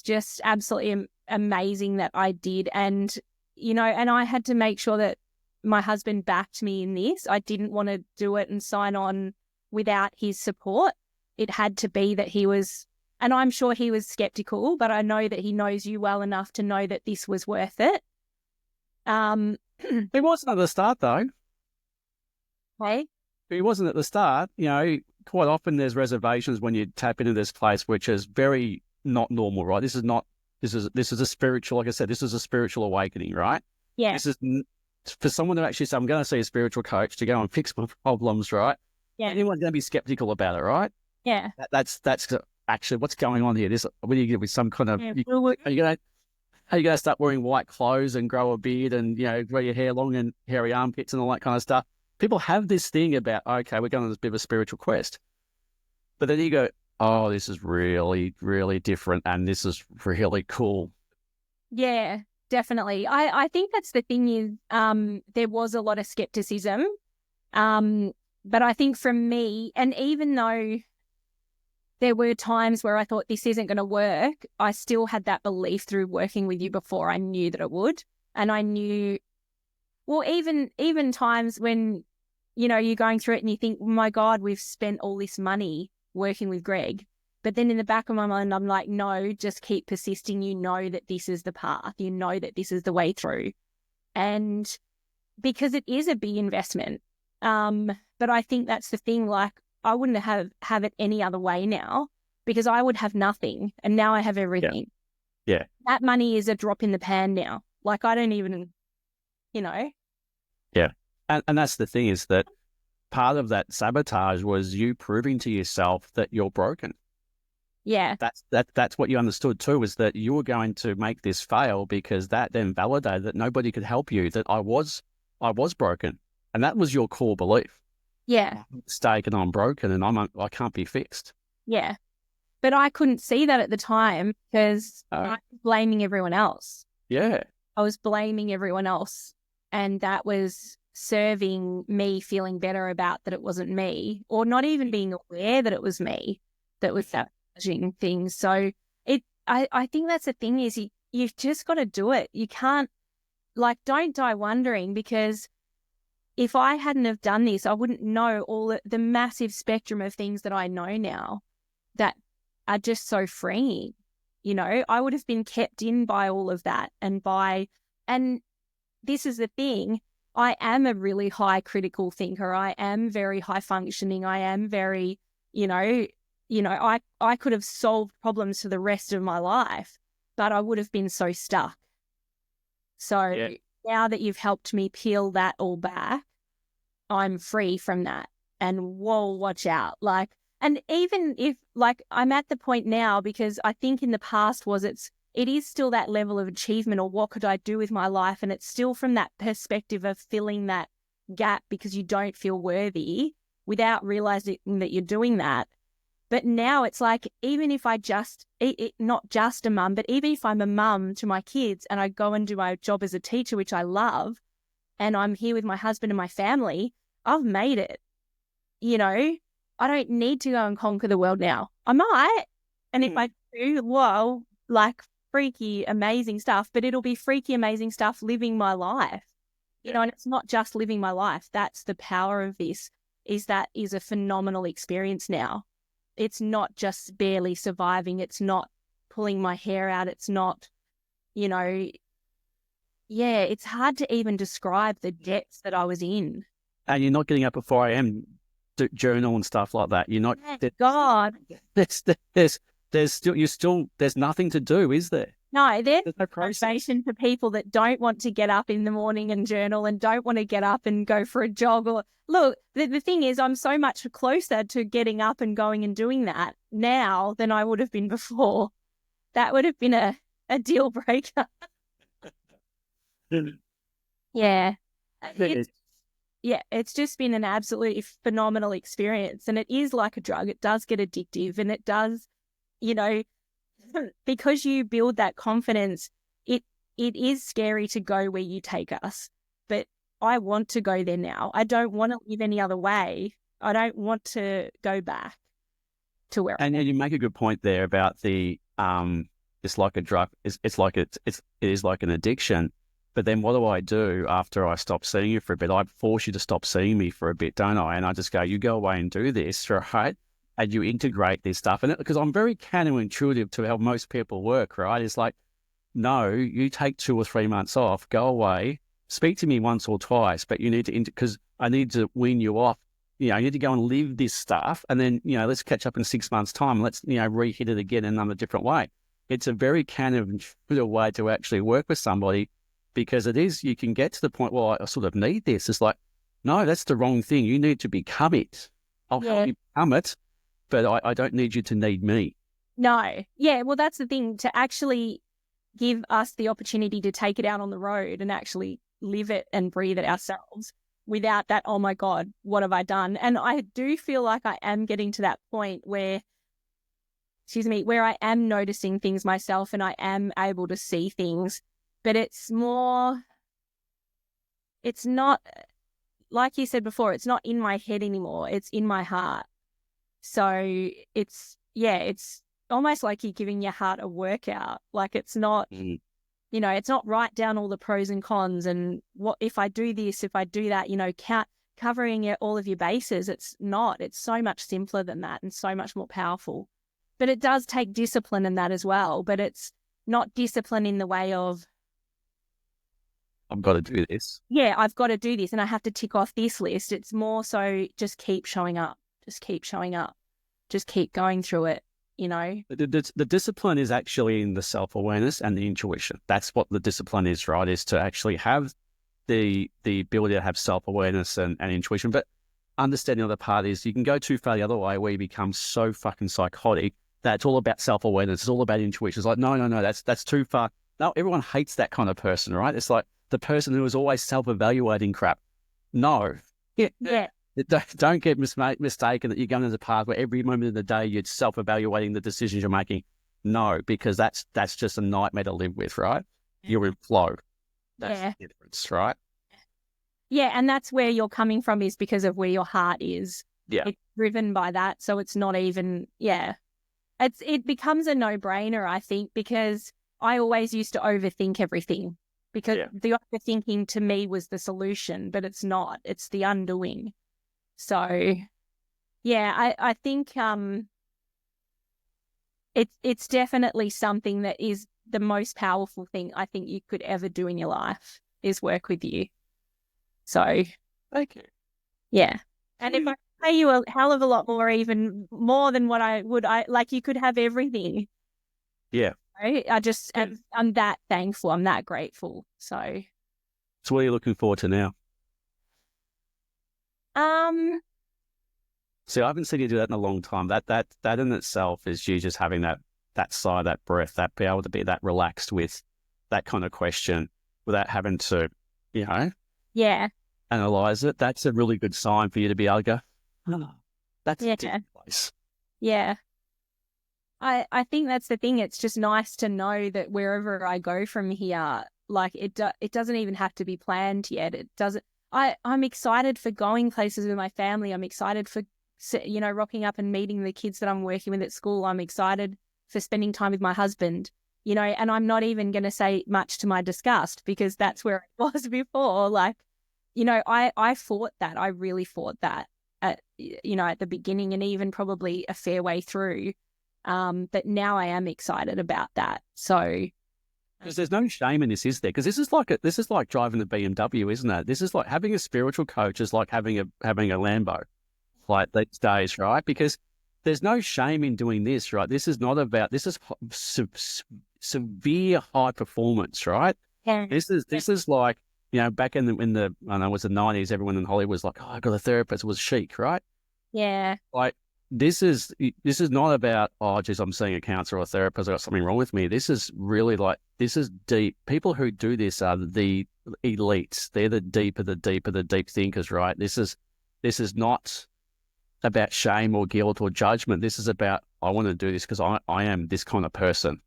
just absolutely amazing that I did. And, and I had to make sure that my husband backed me in this. I didn't want to do it and sign on without his support. It had to be that he was, and I'm sure he was skeptical, but I know that he knows you well enough to know that this was worth it.
He wasn't at the start though.
Okay.
He wasn't at the start. Quite often there's reservations when you tap into this place, which is very not normal, right? This is a spiritual, like I said, this is a spiritual awakening, right?
Yeah.
This is for someone to actually say, I'm going to see a spiritual coach to go and fix my problems, right?
Yeah.
Anyone's going to be skeptical about it, right?
Yeah.
That's actually what's going on here. What do you get with some kind of,
Yeah.
are you going to start wearing white clothes and grow a beard and, grow your hair long and hairy armpits and all that kind of stuff? People have this thing about, okay, we're going on this bit of a spiritual quest. But then you go, oh, this is really, really different and this is really cool.
Yeah, definitely. I think that's the thing is there was a lot of skepticism. But I think from me, and even though there were times where I thought this isn't going to work, I still had that belief through working with you before. I knew that it would. And I knew, well, even times when, you're going through it and you think, oh my God, we've spent all this money working with Greg. But then in the back of my mind, I'm like, no, just keep persisting. You know that this is the path. You know that this is the way through. And because it is a big investment. But I think that's the thing, like I wouldn't have it any other way now, because I would have nothing and now I have everything.
Yeah.
That money is a drop in the pan now. Like I don't even,
Yeah. And that's the thing, is that part of that sabotage was you proving to yourself that you're broken.
Yeah.
That's what you understood too, was that you were going to make this fail, because that then validated that nobody could help you, that I was broken. And that was your core belief.
Yeah.
I'm mistaken, I'm broken and I can't be fixed.
Yeah. But I couldn't see that at the time because I was blaming everyone else.
Yeah.
I was blaming everyone else. And that was serving me feeling better about that it wasn't me, or not even being aware that it was me that was sabotaging things. So I think that's the thing, is you've just got to do it. You can't, don't die wondering, because if I hadn't have done this, I wouldn't know all the massive spectrum of things that I know now that are just so freeing. You know, I would have been kept in by all of that and this is the thing, I am a really high critical thinker. I am very high functioning. I am very, I could have solved problems for the rest of my life, but I would have been so stuck. So now that you've helped me peel that all back, I'm free from that. And whoa, watch out. Like, and even if like I'm at the point now, because I think in the past it is still that level of achievement, or what could I do with my life? And it's still from that perspective of filling that gap because you don't feel worthy without realizing that you're doing that. But now it's like, even if I not just a mum, but even if I'm a mum to my kids and I go and do my job as a teacher, which I love, and I'm here with my husband and my family, I've made it. You know, I don't need to go and conquer the world now. I might. And if I do, well, like freaky, amazing stuff, but it'll be freaky, amazing stuff living my life. You know, and it's not just living my life. That's the power of this, is that is a phenomenal experience now. It's not just barely surviving. It's not pulling my hair out. It's not, it's hard to even describe the depths that I was in.
And you're not getting up at 4 a.m. Journal and stuff like that. You're not.
God.
There's nothing to do, is there?
No, there's
no
motivation for people that don't want to get up in the morning and journal and don't want to get up and go for a jog. Or look, the thing is, I'm so much closer to getting up and going and doing that now than I would have been before. That would have been a deal breaker. Yeah. It's just been an absolutely phenomenal experience. And it is like a drug. It does get addictive, and it does, because you build that confidence, it is scary to go where you take us. But I want to go there now. I don't want to live any other way. I don't want to go back to where.
And you make a good point there about the it's like a drug. It is like an addiction. But then what do I do after I stop seeing you for a bit? I force you to stop seeing me for a bit, don't I? And I just go, you go away and do this, right? And you integrate this stuff. And because I'm very counterintuitive to how most people work, right? It's like, no, you take 2 or 3 months off, go away, speak to me once or twice, but you need to, because I need to wean you off. You need to go and live this stuff. And then, let's catch up in 6 months' time. Let's, re-hit it again in another different way. It's a very counterintuitive way to actually work with somebody, because it is, you can get to the point, well, I sort of need this. It's like, no, that's the wrong thing. You need to become it. I'll help you become it, but I don't need you to need me.
No. Yeah, well, that's the thing, to actually give us the opportunity to take it out on the road and actually live it and breathe it ourselves without that, oh my God, what have I done? And I do feel like I am getting to that point where I am noticing things myself and I am able to see things. But it's not, like you said before, it's not in my head anymore. It's in my heart. So it's almost like you're giving your heart a workout. Like it's not, it's not write down all the pros and cons and what, if I do this, if I do that, covering all of your bases. It's not. It's so much simpler than that and so much more powerful. But it does take discipline in that as well. But it's not discipline in the way of,
I've got to do this.
Yeah, I've got to do this and I have to tick off this list. It's more so just keep showing up. Just keep showing up. Just keep going through it,
The discipline is actually in the self-awareness and the intuition. That's what the discipline is, right? Is to actually have the ability to have self-awareness and intuition. But understanding the other part is you can go too far the other way where you become so fucking psychotic that it's all about self-awareness. It's all about intuition. It's like, no, that's too far. No, everyone hates that kind of person, right? It's like the person who is always self-evaluating crap. No.
Yeah.
Don't get mistaken that you're going to the path where every moment of the day you're self-evaluating the decisions you're making. No, because that's just a nightmare to live with, right? You're in flow. That's the difference, right?
Yeah, and that's where you're coming from, is because of where your heart is.
Yeah.
It's driven by that, so it's not even, it becomes a no-brainer, I think, because I always used to overthink everything. because the overthinking to me was the solution, but it's not. It's the undoing. So, yeah, I think it's definitely something that is the most powerful thing I think you could ever do in your life is work with you. So,
Thank you.
yeah. And if I pay you a hell of a lot more, even more than what I would, like you could have everything.
Yeah.
Right? I'm that thankful. I'm that grateful. So
what are you looking forward to now? See, I haven't seen you do that in a long time. That in itself is you just having that sigh, that breath, that be able to be that relaxed with that kind of question without having to,
yeah.
analyze it. That's a really good sign for you to be able to go, oh, that's a different place.
Yeah. I think that's the thing. It's just nice to know that wherever I go from here, like it doesn't even have to be planned yet. It doesn't. I'm excited for going places with my family. I'm excited for, rocking up and meeting the kids that I'm working with at school. I'm excited for spending time with my husband, and I'm not even going to say much to my disgust because that's where it was before. Like, I fought that. I really fought that at the beginning and even probably a fair way through. But now I am excited about that. So,
because there's no shame in this, is there? Because this is like driving the BMW, isn't it? This is like having a spiritual coach is like having a Lambo, like these days, right? Because there's no shame in doing this, right? This is severe high performance, right?
yeah.
This is like, back in the I don't know, it was the 90s, everyone in Hollywood was like, oh, I got a therapist, it was chic, right?
Yeah.
Like this is not about, oh geez, I'm seeing a counselor or a therapist, I got something wrong with me. This is really like, this is deep. People who do this are the elites. They're the deep thinkers, right? This is not about shame or guilt or judgment. This is about, I want to do this because I am this kind of person.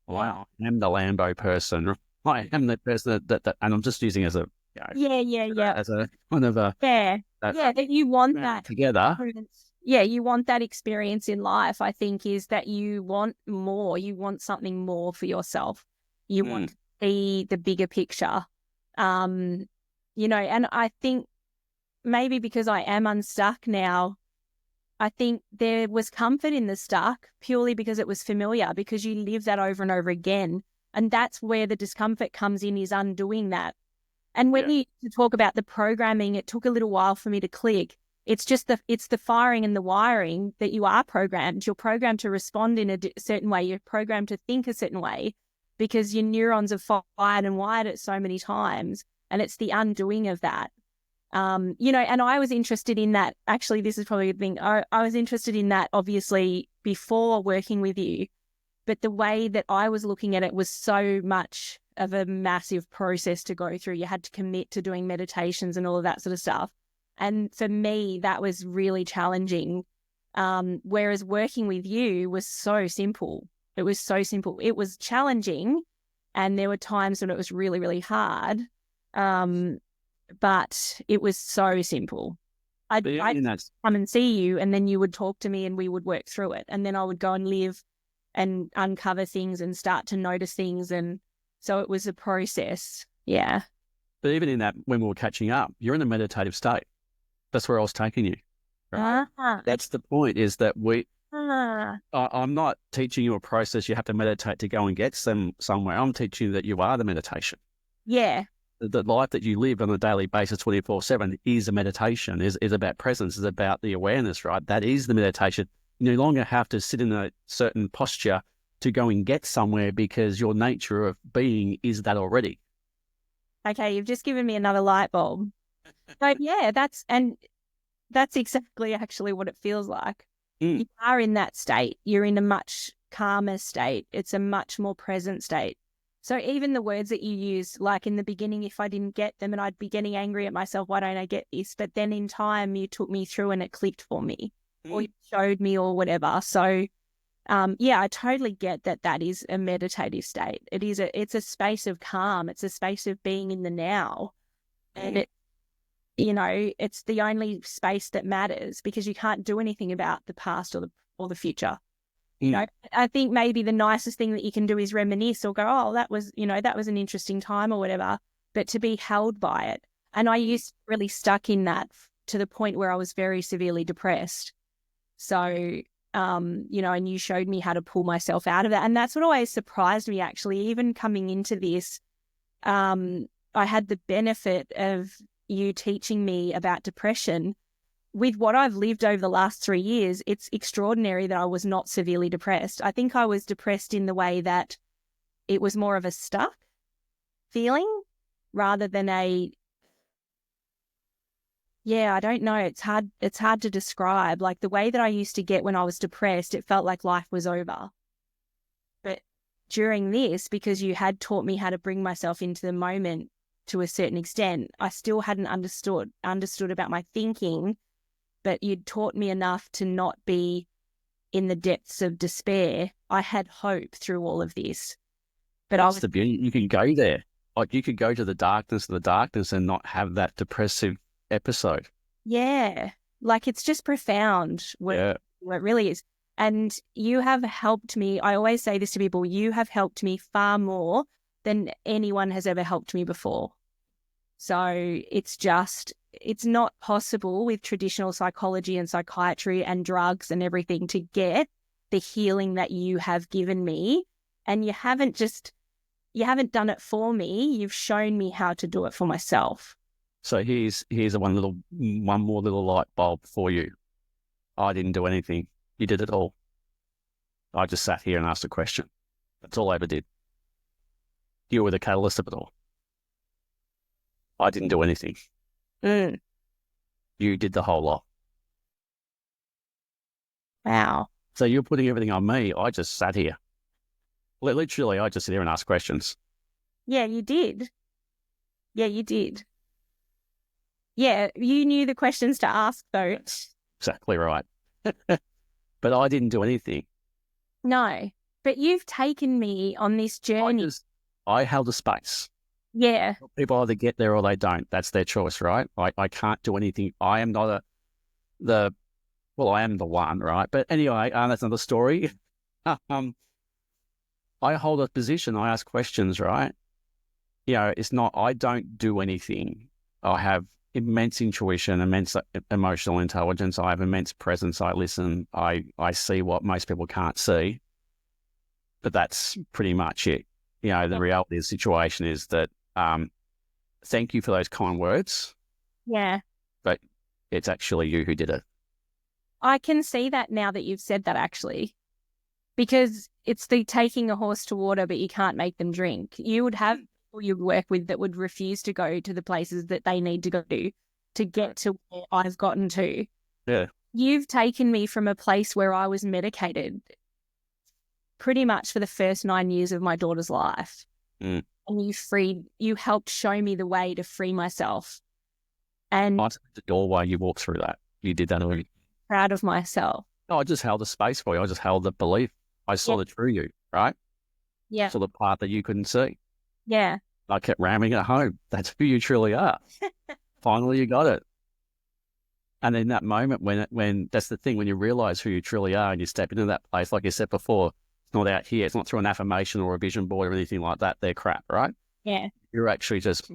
Wow, I am the Lambo person. I am the person that and I'm just using as a as a kind of a
that you want that
together.
Yeah, you want that experience in life. I think is that you want more. You want something more for yourself. You want to see the bigger picture. And I think maybe because I am unstuck now, I think there was comfort in the stuck purely because it was familiar, because you live that over and over again. And that's where the discomfort comes in, is undoing that. And when you talk about the programming, it took a little while for me to click. It's just it's the firing and the wiring that you are programmed. You're programmed to respond in a certain way. You're programmed to think a certain way because your neurons have fired and wired it so many times. And it's the undoing of that. And I was interested in that. Actually, this is probably a good thing. I was interested in that, obviously, before working with you. But the way that I was looking at it was so much of a massive process to go through. You had to commit to doing meditations and all of that sort of stuff. And for me, that was really challenging. Whereas working with you was so simple. It was so simple. It was challenging. And there were times when it was really, really hard. But it was so simple. I'd come and see you, and then you would talk to me and we would work through it. And then I would go and live and uncover things and start to notice things. And so it was a process. Yeah.
But even in that, when we were catching up, you're in a meditative state. That's where I was taking you. Right? That's the point, is that I'm not teaching you a process you have to meditate to go and get somewhere. I'm teaching you that you are the meditation.
Yeah.
The life that you live on a daily basis 24/7 is a meditation, is about presence, is about the awareness, right? That is the meditation. You no longer have to sit in a certain posture to go and get somewhere because your nature of being is that already.
Okay, you've just given me another light bulb. But yeah, that's exactly actually what it feels like. You are in that state. You're in a much calmer state. It's a much more present state. So even the words that you use, like in the beginning, if I didn't get them and I'd be getting angry at myself, why don't I get this? But then in time, you took me through and it clicked for me, or you showed me, or whatever. So, I totally get that is a meditative state. It's a space of calm. It's a space of being in the now. And it's the only space that matters, because you can't do anything about the past or the future. You know, I think maybe the nicest thing that you can do is reminisce or go, oh, that was, that was an interesting time or whatever, but to be held by it. And I used to really stuck in that to the point where I was very severely depressed. So, and you showed me how to pull myself out of that. And that's what always surprised me, actually, even coming into this. I had the benefit of you teaching me about depression. With what I've lived over the last 3 years, it's extraordinary that I was not severely depressed. I think I was depressed in the way that it was more of a stuck feeling rather than I don't know. It's hard to describe. Like the way that I used to get when I was depressed, it felt like life was over. But during this, because you had taught me how to bring myself into the moment to a certain extent, I still hadn't understood about my thinking, but you'd taught me enough to not be in the depths of despair. I had hope through all of this. But
that's the beauty. You can go there. Like you could go to the darkness of the darkness and not have that depressive episode.
Yeah. Like it's just profound what it really is. And you have helped me. I always say this to people, you have helped me far more than anyone has ever helped me before. So it's not possible with traditional psychology and psychiatry and drugs and everything to get the healing that you have given me. And you haven't done it for me. You've shown me how to do it for myself.
So here's one more little light bulb for you. I didn't do anything. You did it all. I just sat here and asked a question. That's all I ever did. You were the catalyst of it all. I didn't do anything. You did the whole lot.
Wow.
So you're putting everything on me. I just sat here. Literally, I just sit here and ask questions.
Yeah, you did. Yeah, you did. Yeah, you knew the questions to ask, though.
That's exactly right. But I didn't do anything.
No, but you've taken me on this journey.
I held a space.
Yeah.
People either get there or they don't. That's their choice, right? I can't do anything. I am not I am the one, right? But anyway, that's another story. I hold a position. I ask questions, right? It's not, I don't do anything. I have immense intuition, immense emotional intelligence. I have immense presence. I listen. I see what most people can't see. But that's pretty much it. The reality of the situation is that thank you for those kind words.
Yeah.
But it's actually you who did it.
I can see that now that you've said that, actually, because it's the taking a horse to water, but you can't make them drink. You would have people you'd work with that would refuse to go to the places that they need to go to get to where I've gotten to.
Yeah.
You've taken me from a place where I was medicated pretty much for the first 9 years of my daughter's life. And you helped show me the way to free myself. And
I the doorway, you walked through that. You did that already.
Proud of myself.
No, I just held a space for you. I just held the belief. I saw the true you, right?
Yeah.
I saw the part that you couldn't see.
Yeah.
I kept ramming it home. That's who you truly are. Finally, you got it. And in that moment, when that's the thing, when you realize who you truly are and you step into that place, like you said before, it's not out here. It's not through an affirmation or a vision board or anything like that. They're crap, right?
Yeah.
You actually just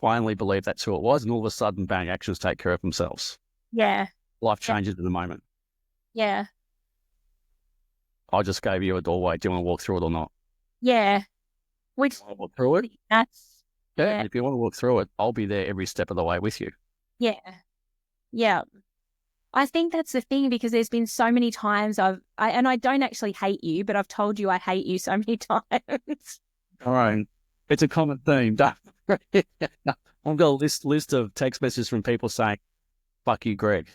finally believe that's who it was. And all of a sudden, bang, actions take care of themselves.
Yeah.
Life changes in the moment.
Yeah.
I just gave you a doorway. Do you want to walk through it or not?
Yeah. Which
walk through it?
That's
yeah. If you want to walk through it, I'll be there every step of the way with you.
Yeah. Yeah. I think that's the thing, because there's been so many times and I don't actually hate you, but I've told you I hate you so many times.
All right. It's a common theme. I've got a list of text messages from people saying, fuck you, Greg.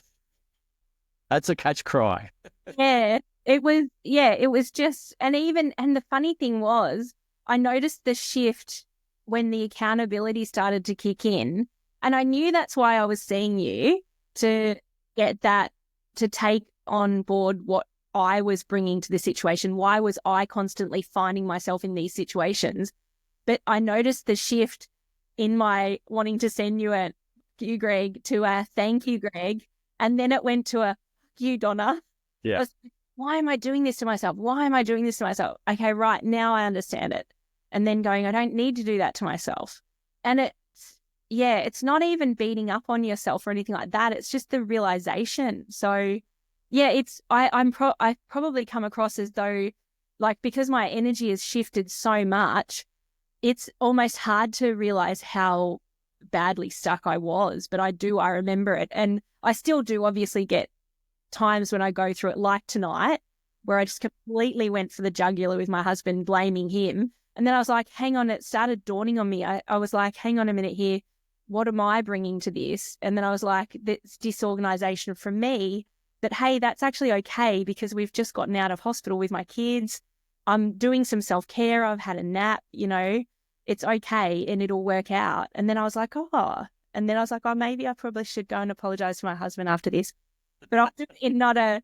That's a catch cry.
Yeah. It was just, and the funny thing was, I noticed the shift when the accountability started to kick in, and I knew that's why I was seeing you, to get that, to take on board what I was bringing to the situation. Why was I constantly finding myself in these situations? But I noticed the shift in my wanting to send you a you, Greg, to a thank you, Greg. And then it went to a you, Donna.
Yeah.
why am I doing this to myself? Why am I doing this to myself? Okay, right, now I understand it. And then going, I don't need to do that to myself. And it's not even beating up on yourself or anything like that. It's just the realization. So yeah, I probably come across as though, like, because my energy has shifted so much, it's almost hard to realize how badly stuck I was. But I remember it. And I still do obviously get times when I go through it, like tonight, where I just completely went for the jugular with my husband, blaming him. And then I was like, hang on, it started dawning on me. I was like, hang on a minute here. What am I bringing to this? And then I was like, this disorganization from me, that, hey, that's actually okay because we've just gotten out of hospital with my kids. I'm doing some self-care. I've had a nap, it's okay and it'll work out. And then I was like, oh, maybe I probably should go and apologize to my husband after this. But I do it in not a,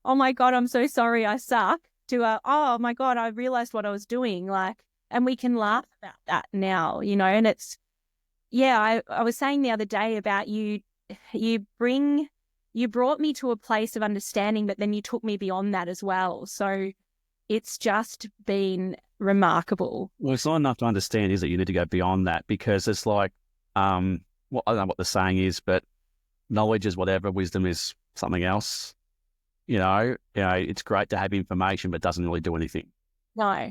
oh my God, I'm so sorry, I suck, to a, oh my God, I realized what I was doing. Like, and we can laugh about that now, and it's, yeah, I was saying the other day about you brought me to a place of understanding, but then you took me beyond that as well. So it's just been remarkable.
Well, it's not enough to understand, is it? You need to go beyond that, because it's like, I don't know what the saying is, but knowledge is whatever, wisdom is something else. It's great to have information, but doesn't really do anything.
No.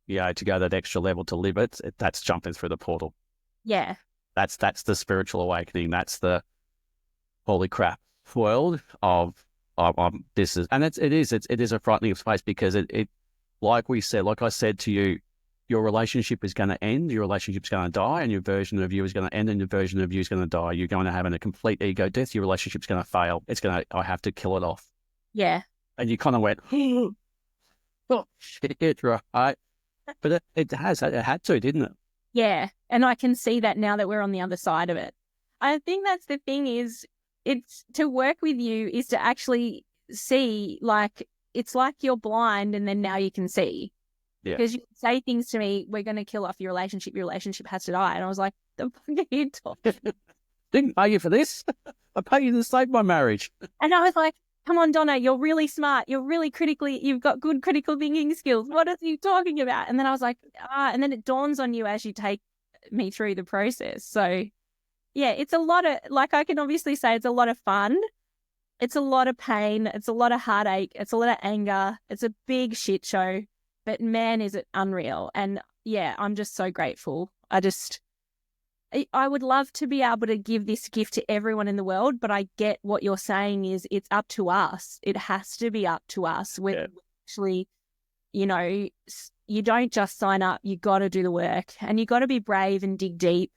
To go that extra level to live it, that's jumping through the portal.
Yeah.
That's the spiritual awakening. That's the holy crap world of this is, and it is a frightening space, because it like I said to you, your relationship is going to end, your relationship's going to die, and your version of you is going to end, and your version of you is going to die. You're going to have a complete ego death. Your relationship's going to fail. I have to kill it off.
Yeah.
And you kind of went, oh shit, right? But it had to, didn't it?
Yeah. And I can see that now that we're on the other side of it. I think that's the thing, is it's to work with you is to actually see, like, it's like you're blind and then now you can see.
Yeah.
Because you say things to me, we're going to kill off your relationship has to die. And I was like, the fuck are you talking?
Didn't pay you for this. I pay you to save my marriage.
And I was like, come on, Donna, you're really smart. You've got good critical thinking skills. What are you talking about? And then I was like, and then it dawns on you as you take me through the process. So yeah, it's a lot of, like, I can obviously say it's a lot of fun. It's a lot of pain. It's a lot of heartache. It's a lot of anger. It's a big shit show, but man, is it unreal. And yeah, I'm just so grateful. I would love to be able to give this gift to everyone in the world, but I get what you're saying is it's up to us. It has to be up to us. We're actually, you don't just sign up. You got to do the work, and you got to be brave and dig deep.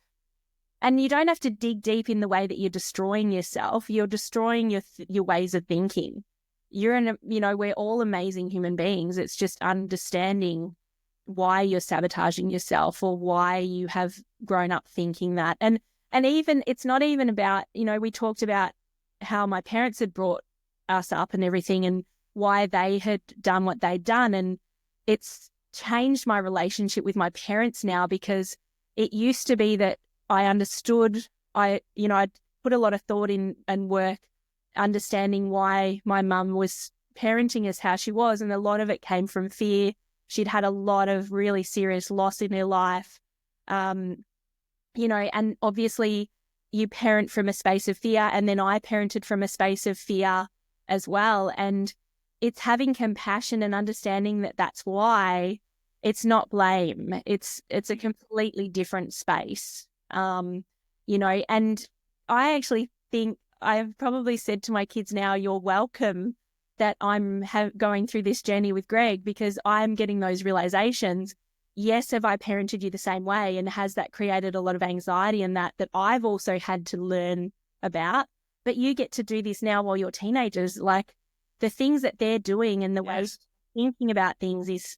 And you don't have to dig deep in the way that you're destroying yourself. You're destroying your ways of thinking. We're all amazing human beings. It's just understanding why you're sabotaging yourself or why you have grown up thinking that. And even, it's not even about, we talked about how my parents had brought us up and everything and why they had done what they'd done. And it's changed my relationship with my parents now, because it used to be that I understood, I'd put a lot of thought in and work understanding why my mum was parenting us how she was. And a lot of it came from fear. She'd had a lot of really serious loss in her life, and obviously you parent from a space of fear, and then I parented from a space of fear as well. And it's having compassion and understanding that that's why. It's not blame. It's a completely different space, and I actually think I've probably said to my kids now, you're welcome that I'm going through this journey with Greg, because I'm getting those realizations. Yes, have I parented you the same way? And has that created a lot of anxiety and that I've also had to learn about? But you get to do this now while you're teenagers. Like, the things that they're doing and the ways thinking about things is,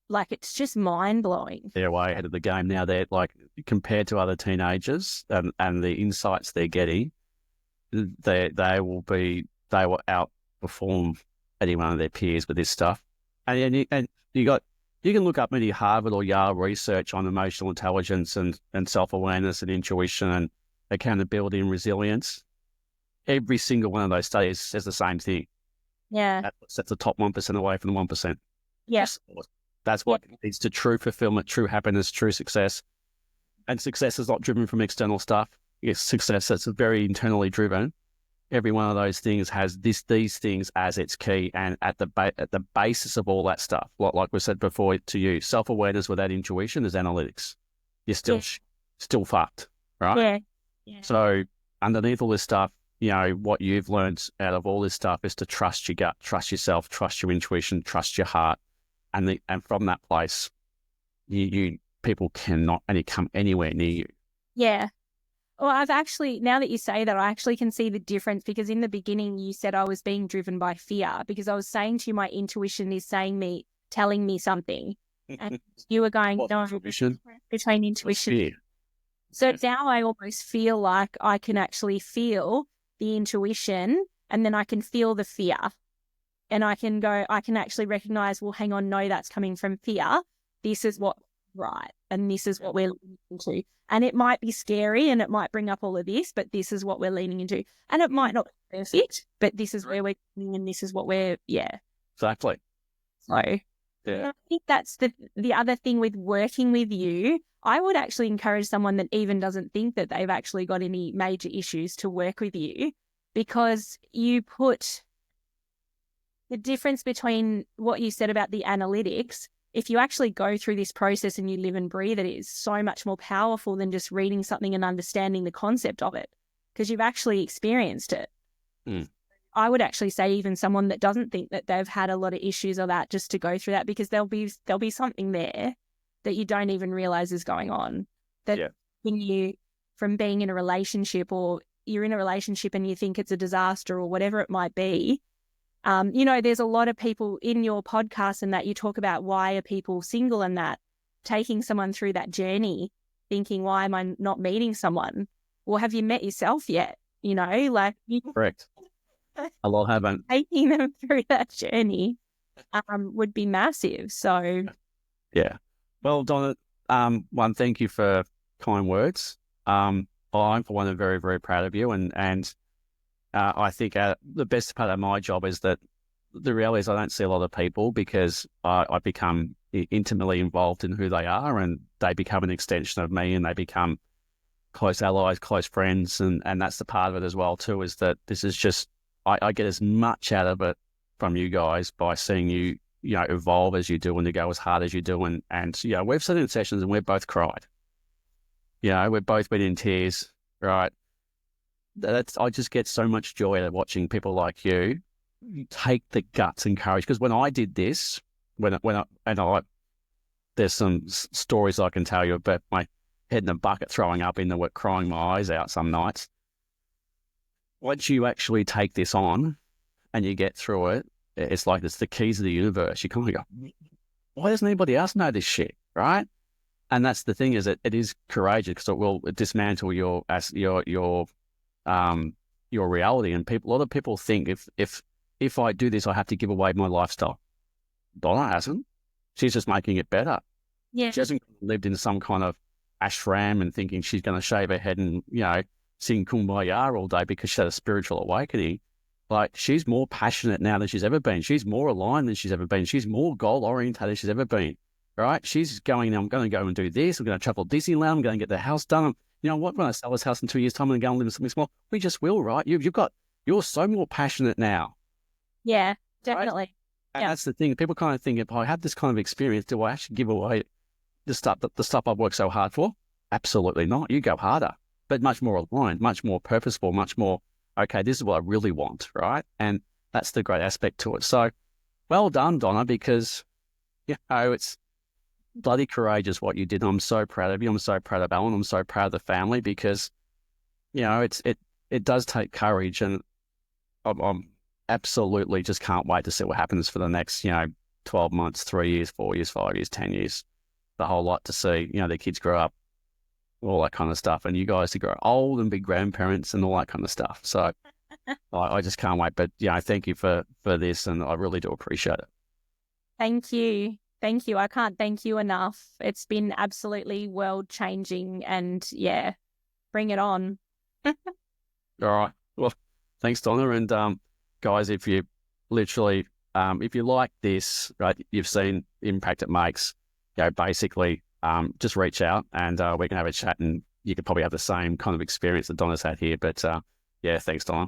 like, it's just mind-blowing.
They're way ahead of the game now. They're, like, compared to other teenagers and the insights they're getting, they will outperform any one of their peers with this stuff. And you can look up any Harvard or Yale research on emotional intelligence and self-awareness and intuition and accountability and resilience. Every single one of those studies says the same thing.
Yeah.
That sets the top 1% away from the 1%.
Yeah.
That's
Yeah.
what leads to true fulfillment, true happiness, true success. And success is not driven from external stuff. It's success that's very internally driven. Every one of those things has these things as its key, and at the basis of all that stuff, like we said before to you, self-awareness without intuition is analytics. You're
Yeah.
still fucked, right?
Yeah. Yeah.
So underneath all this stuff, what you've learned out of all this stuff is to trust your gut, trust yourself, trust your intuition, trust your heart, and from that place, you people cannot come anywhere near you.
Yeah. Well, I've actually, now that you say that, I actually can see the difference, because in the beginning you said I was being driven by fear, because I was saying to you my intuition is telling me something. And you were going,
What
no,
intuition?
between intuition.
Fear.
So now I almost feel like I can actually feel the intuition, and then I can feel the fear. And I can actually recognize, well, hang on, no, that's coming from fear. This is what right. And this is what we're leaning into. And it might be scary and it might bring up all of this, but this is what we're leaning into. And it might not be perfect, but this is where we're going, and this is what
Exactly.
So
Yeah.
I think that's the other thing with working with you. I would actually encourage someone that even doesn't think that they've actually got any major issues to work with you, because you put the difference between what you said about the analytics. If you actually go through this process and you live and breathe it, is so much more powerful than just reading something and understanding the concept of it, because you've actually experienced it.
Mm.
I would actually say even someone that doesn't think that they've had a lot of issues or that, just to go through that, because there'll be something there that you don't even realize is going on. That when you, from being in a relationship, or you're in a relationship and you think it's a disaster or whatever it might be, there's a lot of people in your podcast and that you talk about why are people single, and that taking someone through that journey, thinking, why am I not meeting someone? Well, have you met yourself yet?
Correct. A lot haven't.
Taking them through that journey would be massive. So
yeah. Well, Donna, one, thank you for kind words. I'm for one am very, very proud of you, and I think the best part of my job is that the reality is I don't see a lot of people, because I become intimately involved in who they are, and they become an extension of me, and they become close allies, close friends, and that's the part of it as well too, is that this is just, I get as much out of it from you guys by seeing you, evolve as you do and to go as hard as you do, and we've sat in sessions and we've both cried. We've both been in tears, right? I just get so much joy out of watching people like you take the guts and courage. Because when I did this, there's some stories I can tell you about my head in a bucket, throwing up in the crying my eyes out some nights. Once you actually take this on and you get through it, it's like it's the keys of the universe. You kind of go, why doesn't anybody else know this shit, right? And that's the thing, is it is courageous, because it will dismantle your reality. And a lot of people think if I do this, I have to give away my lifestyle. Donna hasn't. She's just making it better.
Yeah.
She hasn't lived in some kind of ashram and thinking she's going to shave her head and, sing Kumbaya all day because she had a spiritual awakening. Like, she's more passionate now than she's ever been. She's more aligned than she's ever been. She's more goal-oriented than she's ever been, right? She's going, I'm going to go and do this. I'm going to travel Disneyland. I'm going to get the house done. You know what? When I sell this house in 2 years' time and go and live in something small, we just will, right? You're so more passionate now.
Yeah, definitely.
Right? And that's the thing. People kind of think, if I have this kind of experience, do I actually give away the stuff I've worked so hard for? Absolutely not. You go harder, but much more aligned, much more purposeful, much more, okay, this is what I really want, right? And that's the great aspect to it. So well done, Donna, because, it's bloody courageous what you did. I'm so proud of you. I'm so proud of Alan. I'm so proud of the family, because, it does take courage, and I'm absolutely just can't wait to see what happens for the next, 12 months, 3 years, 4 years, 5 years, 10 years, the whole lot to see, the kids grow up, all that kind of stuff, and you guys to grow old and be grandparents and all that kind of stuff. So I just can't wait. But, thank you for this, and I really do appreciate it.
Thank you. Thank you. I can't thank you enough. It's been absolutely world-changing, and bring it on.
All right. Well, thanks, Donna. And guys, if you literally, if you like this, right, you've seen the impact it makes, basically, just reach out and we can have a chat, and you could probably have the same kind of experience that Donna's had here. But yeah, thanks, Donna.